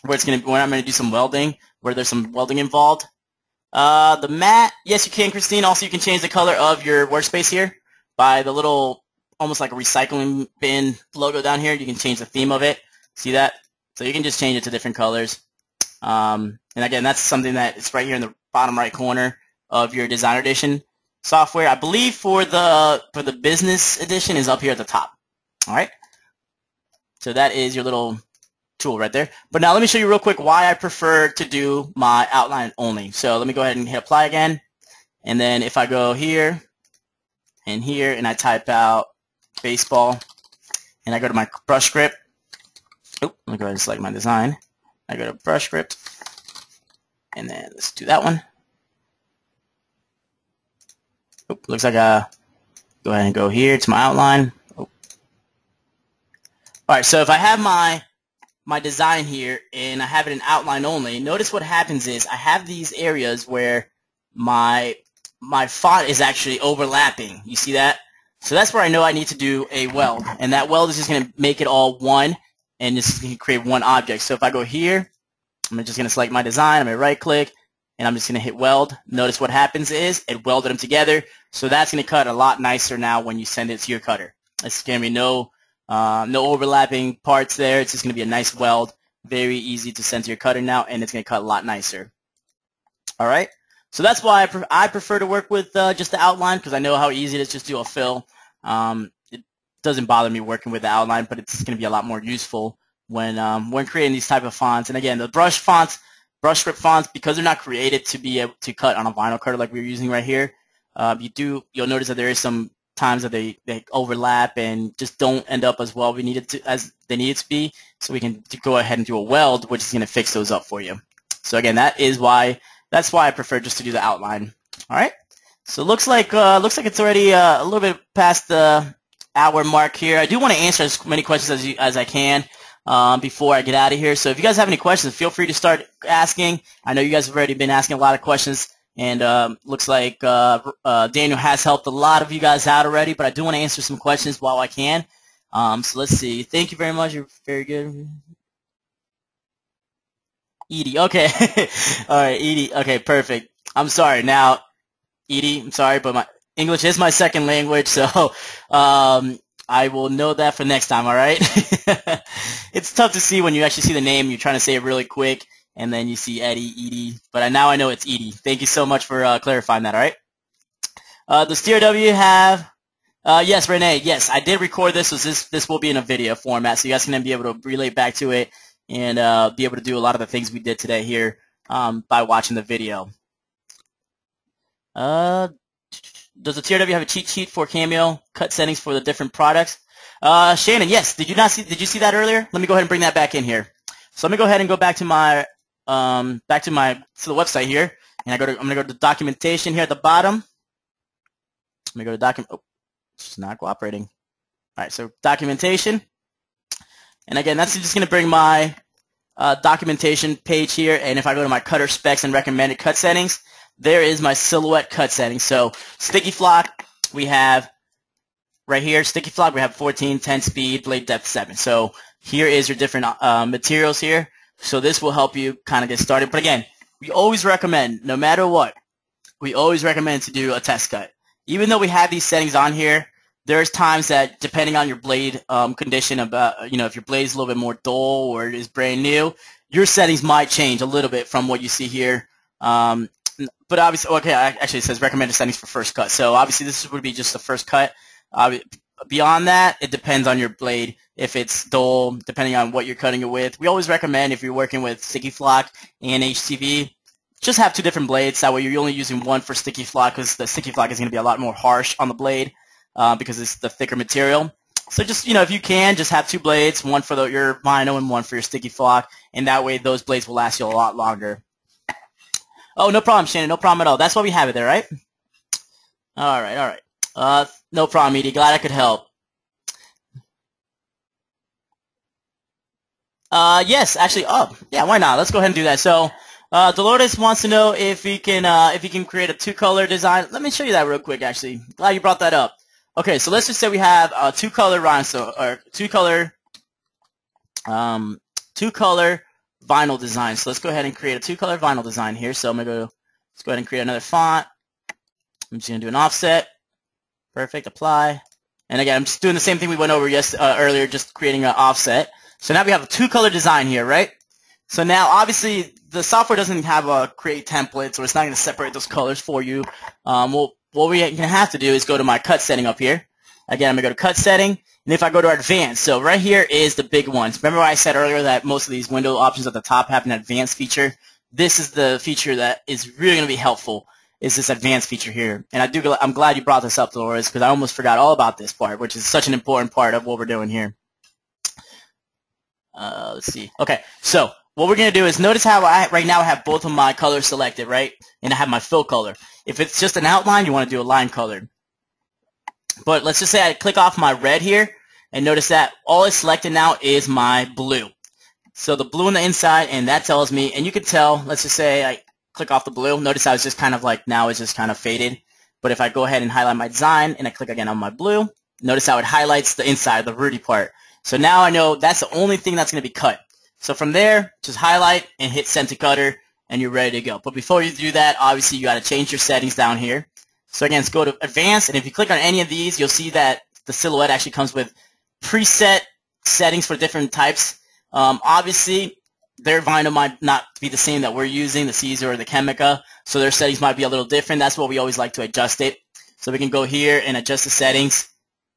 Speaker 1: I'm going to do some welding, where there's some welding involved. The matte, yes, you can, Christine. Also, you can change the color of your workspace here by the little, almost like a recycling bin logo down here. You can change the theme of it. See that? So you can just change it to different colors. And again, that's something that it's right here in the bottom right corner of your Designer Edition. software. I believe for the business edition is up here at the top. All right. So that is your little tool right there. But now let me show you real quick why I prefer to do my outline only. So let me go ahead and hit apply again. And then if I go here and here and I type out baseball and I go to my brush script. Oh, let me go ahead and select my design. I go to brush script and then let's do that one. Oh, looks like I go ahead and go here to my outline. Oh. All right, so if I have my design here and I have it in outline only, notice what happens is I have these areas where my font is actually overlapping. You see that? So that's where I know I need to do a weld, and that weld is just going to make it all one, and this is going to create one object. So if I go here, I'm just going to select my design, I'm going to right click, and I'm just going to hit weld. Notice what happens is it welded them together, so that's going to cut a lot nicer now when you send it to your cutter. It's going to be no overlapping parts there. It's just going to be a nice weld, very easy to send to your cutter now, and it's going to cut a lot nicer. All right, so that's why I prefer to work with just the outline, because I know how easy it is just to do a fill. It doesn't bother me working with the outline, but it's going to be a lot more useful when creating these type of fonts. And again, the brush script fonts, because they're not created to be able to cut on a vinyl cutter like we're using right here, you'll notice that there is some times that they overlap and just don't end up as well as they needed to be. So we can go ahead and do a weld, which is going to fix those up for you. So again, that's why I prefer just to do the outline. All right. So looks like it's already a little bit past the hour mark here. I do want to answer as many questions as I can before I get out of here. So if you guys have any questions, feel free to start asking. I know you guys have already been asking a lot of questions, and looks like Daniel has helped a lot of you guys out already. But I do want to answer some questions while I can. So let's see. Thank you very much. You're very good. Edie. Okay. All right, Edie. Okay, perfect. I'm sorry. Now, Edie, I'm sorry, but my English is my second language, so I will know that for next time, all right? It's tough to see when you actually see the name, you're trying to say it really quick, and then you see Edie, but now I know it's Edie. Thank you so much for clarifying that, all right? Does TRW have... yes, Renee, yes, I did record this, so this will be in a video format, so you guys can be able to relate back to it and be able to do a lot of the things we did today here by watching the video. Does the TRW have a cheat sheet for Cameo cut settings for the different products? Shannon, yes. Did you see that earlier? Let me go ahead and bring that back in here. So let me go ahead and go back to my to the website here, and I'm gonna go to documentation here at the bottom. Let me go to document. Oh, it's not cooperating. All right, so documentation, and again, that's just gonna bring my documentation page here. And if I go to my cutter specs and recommended cut settings, there is my silhouette cut setting. So sticky flock, we have right here, sticky flock, we have 14, 10 speed, blade depth 7. So here is your different materials here. So this will help you kind of get started. But again, we always recommend, no matter what, we always recommend to do a test cut. Even though we have these settings on here, there's times that depending on your blade condition, if your blade is a little bit more dull or it is brand new, your settings might change a little bit from what you see here. But obviously, okay, actually it says recommended settings for first cut. So obviously this would be just the first cut. Beyond that, it depends on your blade. If it's dull, depending on what you're cutting it with. We always recommend, if you're working with sticky flock and HTV, just have 2 different blades. That way you're only using one for sticky flock, because the sticky flock is going to be a lot more harsh on the blade because it's the thicker material. So just, if you can, just have 2 blades, one for your vinyl and one for your sticky flock, and that way those blades will last you a lot longer. Oh, no problem, Shannon. No problem at all. That's why we have it there, right? All right. No problem, Edie. Glad I could help. Yes, actually. Oh, yeah. Why not? Let's go ahead and do that. So, Dolores wants to know if you can create a 2-color design. Let me show you that real quick. Actually, glad you brought that up. Okay, so let's just say we have a 2-color rhinestone or 2-color vinyl design. So let's go ahead and create a 2-color vinyl design here. So let's go ahead and create another font. I'm just going to do an offset. Perfect. Apply. And again, I'm just doing the same thing we went over earlier, just creating an offset. So now we have a 2-color design here, right? So now, obviously, the software doesn't have a create template, so it's not going to separate those colors for you. what we're going to have to do is go to my cut setting up here. Again, I'm going to go to cut setting, and if I go to advanced, so right here is the big ones. Remember I said earlier that most of these window options at the top have an advanced feature? This is the feature that is really going to be helpful, is this advanced feature here. And I'm glad you brought this up, Dolores, because I almost forgot all about this part, which is such an important part of what we're doing here. Let's see. Okay, so what we're going to do is notice how right now I have both of my colors selected, right? And I have my fill color. If it's just an outline, you want to do a line color. But let's just say I click off my red here, and notice that all it's selected now is my blue. So the blue on the inside, and that tells me, and you can tell, let's just say I click off the blue. Notice how it's just kind of like, now it's just kind of faded. But if I go ahead and highlight my design, and I click again on my blue, notice how it highlights the inside, the rooty part. So now I know that's the only thing that's going to be cut. So from there, just highlight and hit send to cutter, and you're ready to go. But before you do that, obviously you got to change your settings down here. So again, let's go to advanced, and if you click on any of these, you'll see that the silhouette actually comes with preset settings for different types. Obviously, their vinyl might not be the same that we're using, the Siser or the Chemica, so their settings might be a little different. That's what we always like to adjust it. So we can go here and adjust the settings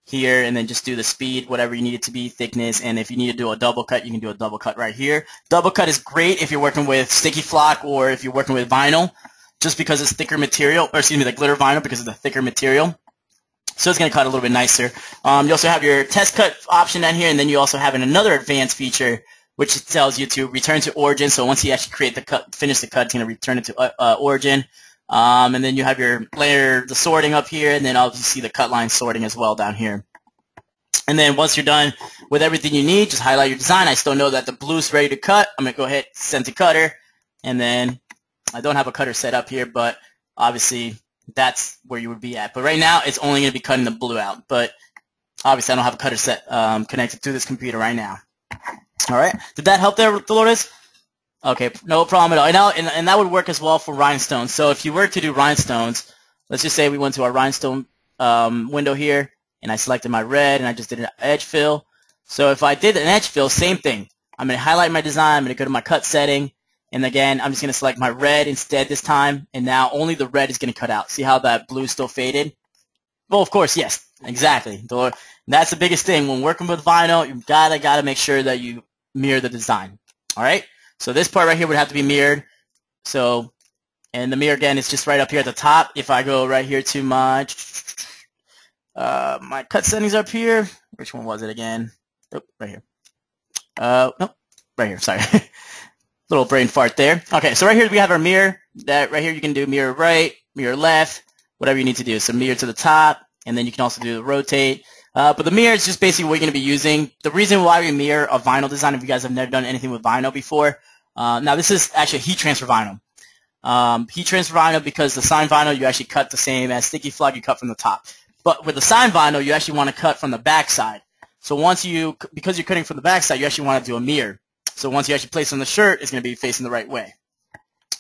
Speaker 1: here, and then just do the speed, whatever you need it to be, thickness, and if you need to do a double cut, you can do a double cut right here. Double cut is great if you're working with sticky flock or if you're working with vinyl, just because it's thicker material, or excuse me, the glitter vinyl, because of the thicker material. So it's going to cut a little bit nicer. You also have your test cut option down here, and then you also have another advanced feature, which tells you to return to origin. So once you actually create the cut, finish the cut, it's going to return it to origin. And then you have your layer, the sorting up here, and then obviously see the cut line sorting as well down here. And then once you're done with everything you need, just highlight your design. I still know that the blue's ready to cut. I'm going to go ahead, send to cutter, and then I don't have a cutter set up here, but obviously that's where you would be at. But right now, it's only going to be cutting the blue out. But obviously, I don't have a cutter set connected to this computer right now. All right. Did that help there, Dolores? Okay, no problem at all. And that would work as well for rhinestones. So if you were to do rhinestones, let's just say we went to our rhinestone window here, and I selected my red, and I just did an edge fill. So if I did an edge fill, same thing. I'm going to highlight my design. I'm going to go to my cut setting. And again, I'm just going to select my red instead this time, and now only the red is going to cut out. See how that blue still faded? Well, of course, yes, exactly. That's the biggest thing. When working with vinyl, you gotta make sure that you mirror the design. All right? So this part right here would have to be mirrored. So, and the mirror, again, is just right up here at the top. If I go right here to my my cut settings up here, which one was it again? Oh, right here. Nope, right here, sorry. Little brain fart there. Okay, so right here we have our mirror. That right here you can do mirror right, mirror left, whatever you need to do. So mirror to the top, and then you can also do the rotate. But the mirror is just basically what you're going to be using. The reason why we mirror a vinyl design, if you guys have never done anything with vinyl before, now this is actually heat transfer vinyl. Heat transfer vinyl, because the sign vinyl you actually cut the same as sticky flock, you cut from the top. But with the sign vinyl, you actually want to cut from the back side. So because you're cutting from the back side, you actually want to do a mirror. So once you actually place it on the shirt, it's going to be facing the right way.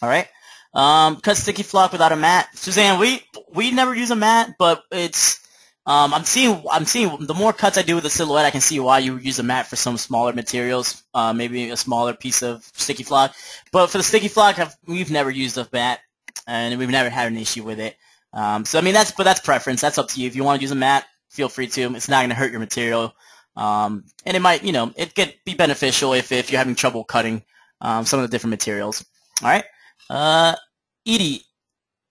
Speaker 1: All right. Cut sticky flock without a mat. Suzanne, we never use a mat, but it's I'm seeing the more cuts I do with the silhouette, I can see why you would use a mat for some smaller materials, maybe a smaller piece of sticky flock. But for the sticky flock, we've never used a mat, and we've never had an issue with it. So I mean that's preference. That's up to you. If you want to use a mat, feel free to. It's not going to hurt your material. And it might, it could be beneficial if you're having trouble cutting some of the different materials. All right, Edie,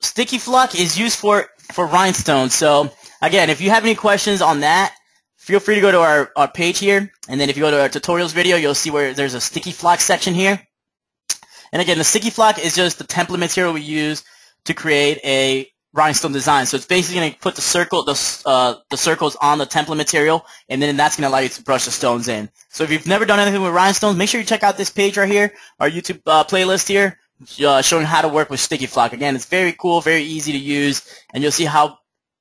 Speaker 1: sticky flock is used for rhinestones. So again, if you have any questions on that, feel free to go to our page here, and then if you go to our tutorials video, you'll see where there's a sticky flock section here. And again, the sticky flock is just the template material we use to create a rhinestone design. So it's basically going to put the circles on the template material, and then that's going to allow you to brush the stones in. So if you've never done anything with rhinestones, make sure you check out this page right here, our YouTube playlist here, showing how to work with sticky flock. Again, it's very cool, very easy to use, and you'll see how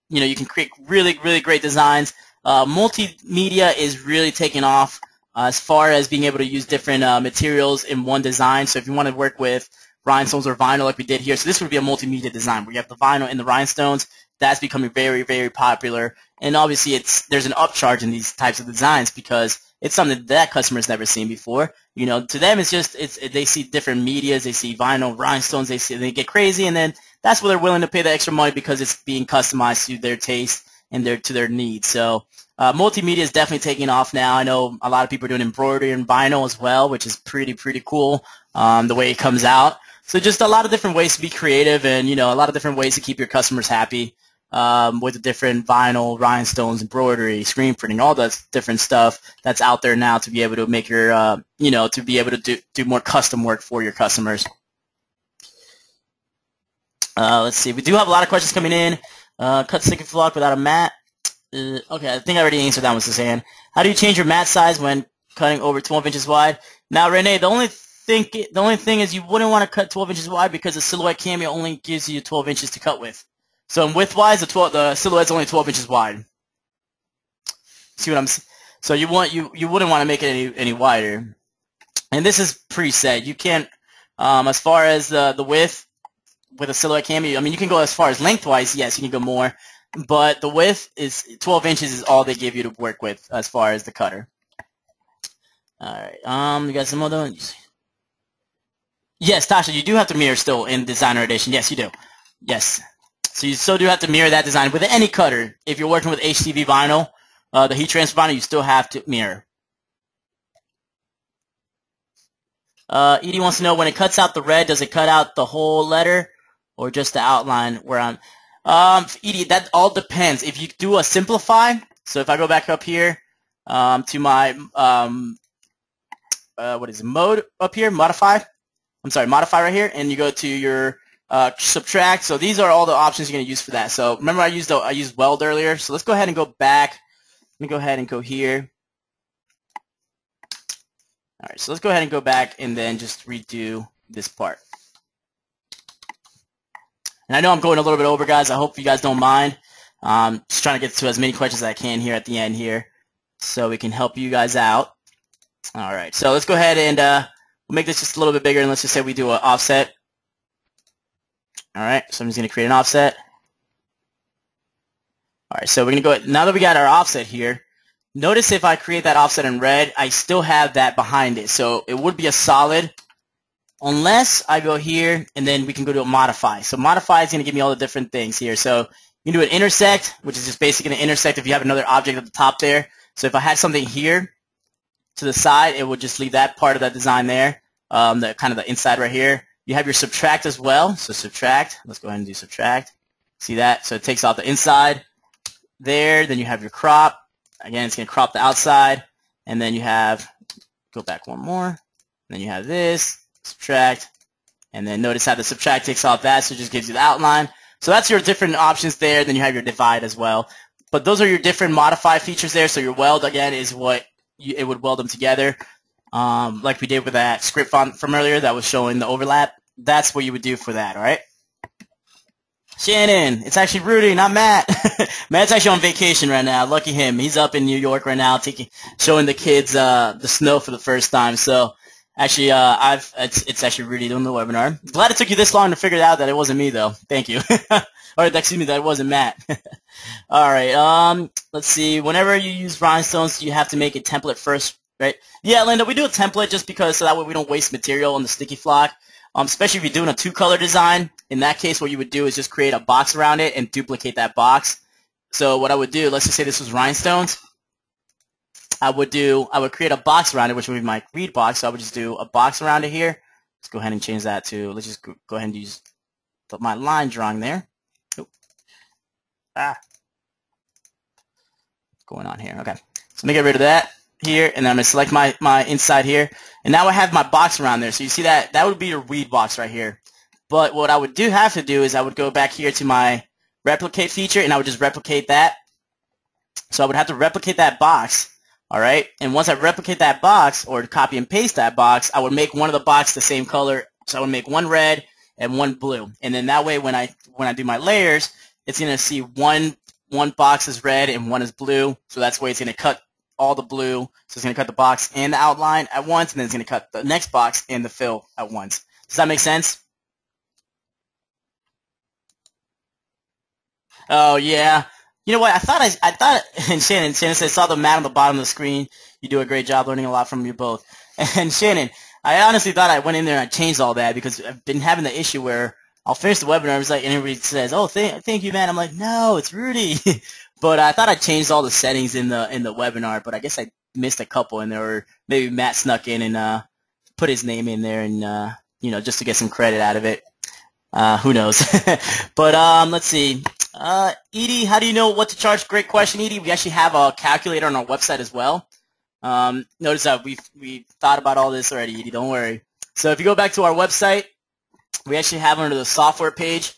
Speaker 1: you can create really, really great designs. Multimedia is really taking off as far as being able to use different materials in one design. So if you want to work with rhinestones or vinyl like we did here. So this would be a multimedia design where you have the vinyl and the rhinestones. That's becoming very, very popular. And obviously there's an upcharge in these types of designs because it's something that customers never seen before. To them they see different medias, they see vinyl, rhinestones, they get crazy, and then that's where they're willing to pay the extra money because it's being customized to their taste and to their needs. So multimedia is definitely taking off now. I know a lot of people are doing embroidery and vinyl as well, which is pretty cool, the way it comes out. So just a lot of different ways to be creative, and a lot of different ways to keep your customers happy with the different vinyl, rhinestones, embroidery, screen printing, all that different stuff that's out there now to be able to make your, to be able to do more custom work for your customers. Let's see. We do have a lot of questions coming in. Cut sticky flock without a mat. Okay, I think I already answered that one, Suzanne. How do you change your mat size when cutting over 12 inches wide? Now, Renee, the only thing is you wouldn't want to cut 12 inches wide because the silhouette cameo only gives you 12 inches to cut with. So in width-wise, the silhouette's only 12 inches wide. See what I'm saying? So you wouldn't want to make it any wider. And this is preset. You can't, as far as the width with a silhouette cameo, I mean, you can go as far as lengthwise. Yes, you can go more. But the width is 12 inches is all they give you to work with as far as the cutter. All right. You got some other ones? Yes, Tasha, you do have to mirror still in Designer Edition. Yes, you do. Yes. So you still do have to mirror that design with any cutter. If you're working with HTV vinyl, the heat transfer vinyl, you still have to mirror. Edie wants to know, when it cuts out the red, does it cut out the whole letter or just the outline where I'm... Edie, that all depends. If you do a simplify, so if I go back up here to my what is it, mode up here, modify right here, and you go to your subtract. So these are all the options you're going to use for that. So remember I used weld earlier. So let's go ahead and go back. Let me go ahead and go here. All right, so let's go ahead and go back and then just redo this part. And I know I'm going a little bit over, guys. I hope you guys don't mind. Just trying to get to as many questions as I can here at the end here so we can help you guys out. All right, so let's go ahead and we'll make this just a little bit bigger, and let's just say we do an offset. All right, so I'm just going to create an offset. All right, so we're going to go, now that we got our offset here, notice if I create that offset in red, I still have that behind it. So it would be a solid, unless I go here, and then we can go to a modify. So modify is going to give me all the different things here. So you can do an intersect, which is just basically going to intersect if you have another object at the top there. So if I had something here to the side, it would just leave that part of that design there, the kind of the inside right here. You have your subtract as well. So subtract, let's go ahead and do subtract. See that? So it takes out the inside there. Then you have your crop. Again, it's going to crop the outside. And then you have, go back one more. And then you have this. Subtract, and then notice how the subtract takes off that, so it just gives you the outline. So that's your different options there. Then you have your divide as well. But those are your different modify features there. So your weld, again, is what it would weld them together, like we did with that script font from earlier that was showing the overlap. That's what you would do for that, all right? Shannon, it's actually Rudy, not Matt. Matt's actually on vacation right now. Lucky him. He's up in New York right now, showing the kids the snow for the first time. So actually, it's actually Rudy doing the webinar. Glad it took you this long to figure out that it wasn't me, though. Thank you. Or excuse me, that it wasn't Matt. All right. Let's see. Whenever you use rhinestones, you have to make a template first, right? Yeah, Linda, we do a template just because so that way we don't waste material on the sticky flock. Especially if you're doing a two-color design. In that case, what you would do is just create a box around it and duplicate that box. So what I would do, let's just say this was rhinestones. I would create a box around it, which would be my read box. So I would just do a box around it here. Let's go ahead and change that to, let's just go ahead and use my line drawing there. What's going on here? Okay. So let me get rid of that here, and then I'm going to select my inside here. And now I have my box around there. So you see that would be your read box right here. But what I would have to do is I would go back here to my replicate feature, and I would just replicate that. So I would have to replicate that box. All right, and once I replicate that box or copy and paste that box, I would make one of the boxes the same color. So I would make one red and one blue, and then that way when I do my layers, it's gonna see one box is red and one is blue. So that's the way it's gonna cut all the blue. So it's gonna cut the box and the outline at once, and then it's gonna cut the next box and the fill at once. Does that make sense? Oh yeah. You know what? I thought, and Shannon said, saw the mat on the bottom of the screen. You do a great job learning a lot from you both. And Shannon, I honestly thought I went in there and I changed all that because I've been having the issue where I'll finish the webinar. It's like, and everybody says, "Oh, thank you, man." I'm like, "No, it's Rudy." But I thought I changed all the settings in the webinar, but I guess I missed a couple in there, or maybe Matt snuck in and put his name in there, and just to get some credit out of it. Who knows? But let's see. Edie, how do you know what to charge? Great question, Edie. We actually have a calculator on our website as well. Notice that we thought about all this already, Edie. Don't worry. So if you go back to our website, we actually have under the software page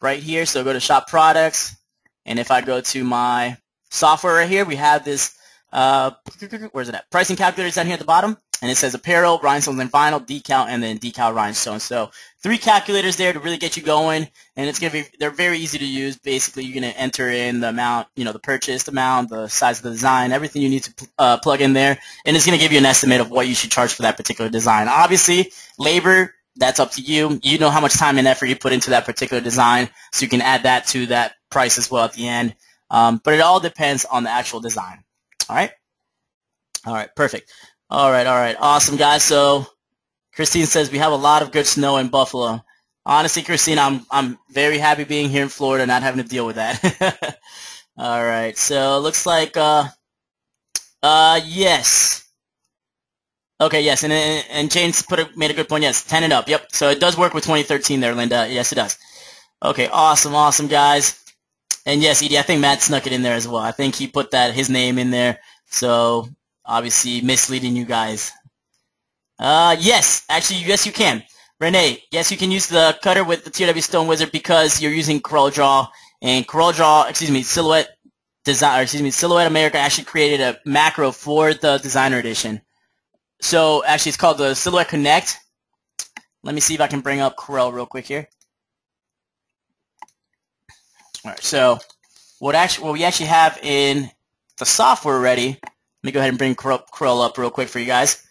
Speaker 1: right here. So go to Shop Products, and if I go to my software right here, we have this. Where's it at? Pricing calculator down here at the bottom, and it says apparel, rhinestones and vinyl, decal, and then decal rhinestones. So 3 calculators there to really get you going, and they're very easy to use. Basically, you're gonna enter in the amount, the purchased amount, the size of the design, everything you need to plug in there, and it's gonna give you an estimate of what you should charge for that particular design. Obviously, labor, that's up to you. You know how much time and effort you put into that particular design, so you can add that to that price as well at the end. But it all depends on the actual design. All right? All right, perfect. All right, awesome, guys. So Christine says we have a lot of good snow in Buffalo. Honestly, Christine, I'm very happy being here in Florida, not having to deal with that. All right, so it looks like yes. Okay, yes, and James made a good point. Yes, 10 and up. Yep. So it does work with 2013 there, Linda. Yes, it does. Okay, awesome, guys. And yes, Edie, I think Matt snuck it in there as well. I think he put his name in there. So obviously misleading you guys. Yes, actually, yes, you can. Renee, yes, you can use the cutter with the TRW Stone Wizard because you're using Corel Draw, and Corel Draw, Silhouette America actually created a macro for the Designer Edition. So actually, it's called the Silhouette Connect. Let me see if I can bring up Corel real quick here. All right, so what we actually have in the software already. Let me go ahead and bring Corel up real quick for you guys.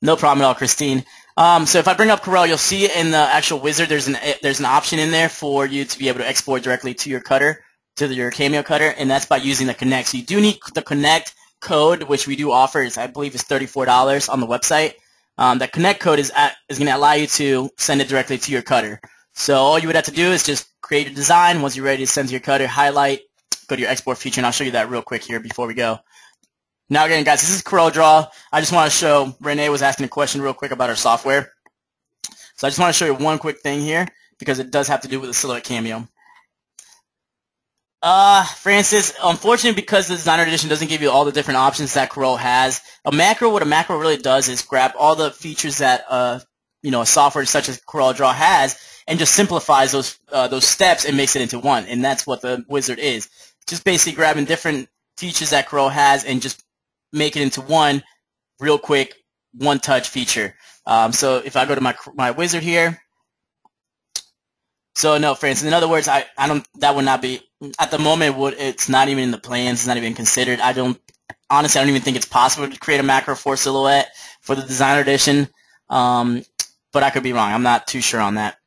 Speaker 1: No problem at all, Christine. So if I bring up Corel, you'll see in the actual wizard there's an option in there for you to be able to export directly to your cutter, to your Cameo cutter, and that's by using the Connect. So you do need the Connect code, which we do offer. I believe it's $34 on the website. That Connect code is going to allow you to send it directly to your cutter. So all you would have to do is just create a design. Once you're ready to send to your cutter, highlight, go to your export feature, and I'll show you that real quick here before we go. Now again, guys, this is Corel Draw. I just want to show, Renee was asking a question real quick about our software. So I just want to show you one quick thing here because it does have to do with the Silhouette Cameo. Francis, unfortunately, because the Designer Edition doesn't give you all the different options that Corel has, what a macro really does is grab all the features that a software such as Corel Draw has and just simplifies those steps and makes it into one. And that's what the wizard is. Just basically grabbing different features that Corel has and just make it into one real quick, one-touch feature. So if I go to my wizard here, so no, Francis, in other words, that would not be, at the moment, it's not even in the plans, it's not even considered. Honestly, I don't even think it's possible to create a macro for Silhouette for the Designer Edition, but I could be wrong. I'm not too sure on that.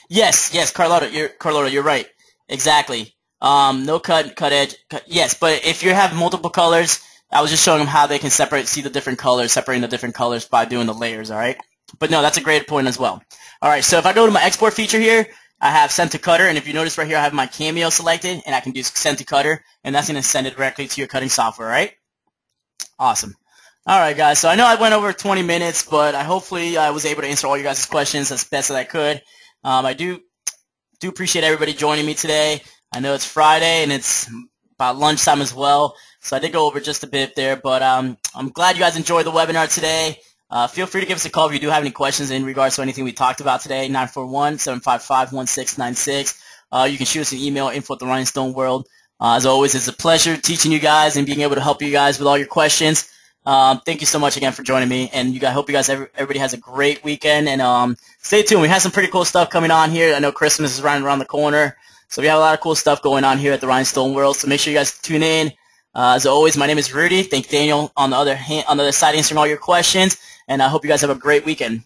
Speaker 1: Yes, Carlotta, you're right. Exactly. No cut edge. Yes, but if you have multiple colors, I was just showing them how they can see the different colors, separating the different colors by doing the layers, all right? But no, that's a great point as well. All right, so if I go to my export feature here, I have send to cutter, and if you notice right here, I have my Cameo selected, and I can do send to cutter, and that's going to send it directly to your cutting software, all right? Awesome. All right, guys, so I know I went over 20 minutes, but hopefully I was able to answer all your guys' questions as best as I could. I do appreciate everybody joining me today. I know it's Friday, and it's about lunchtime as well, so I did go over just a bit there, but I'm glad you guys enjoyed the webinar today. Feel free to give us a call if you do have any questions in regards to anything we talked about today, 941-755-1696. You can shoot us an email, info@the World. As always, it's a pleasure teaching you guys and being able to help you guys with all your questions. Thank you so much again for joining me, and I hope you guys, everybody has a great weekend, and stay tuned. We have some pretty cool stuff coming on here. I know Christmas is right around the corner, so we have a lot of cool stuff going on here at the Rhinestone World, so make sure you guys tune in. As always, my name is Rudy. Thank Daniel on the other side answering all your questions, and I hope you guys have a great weekend.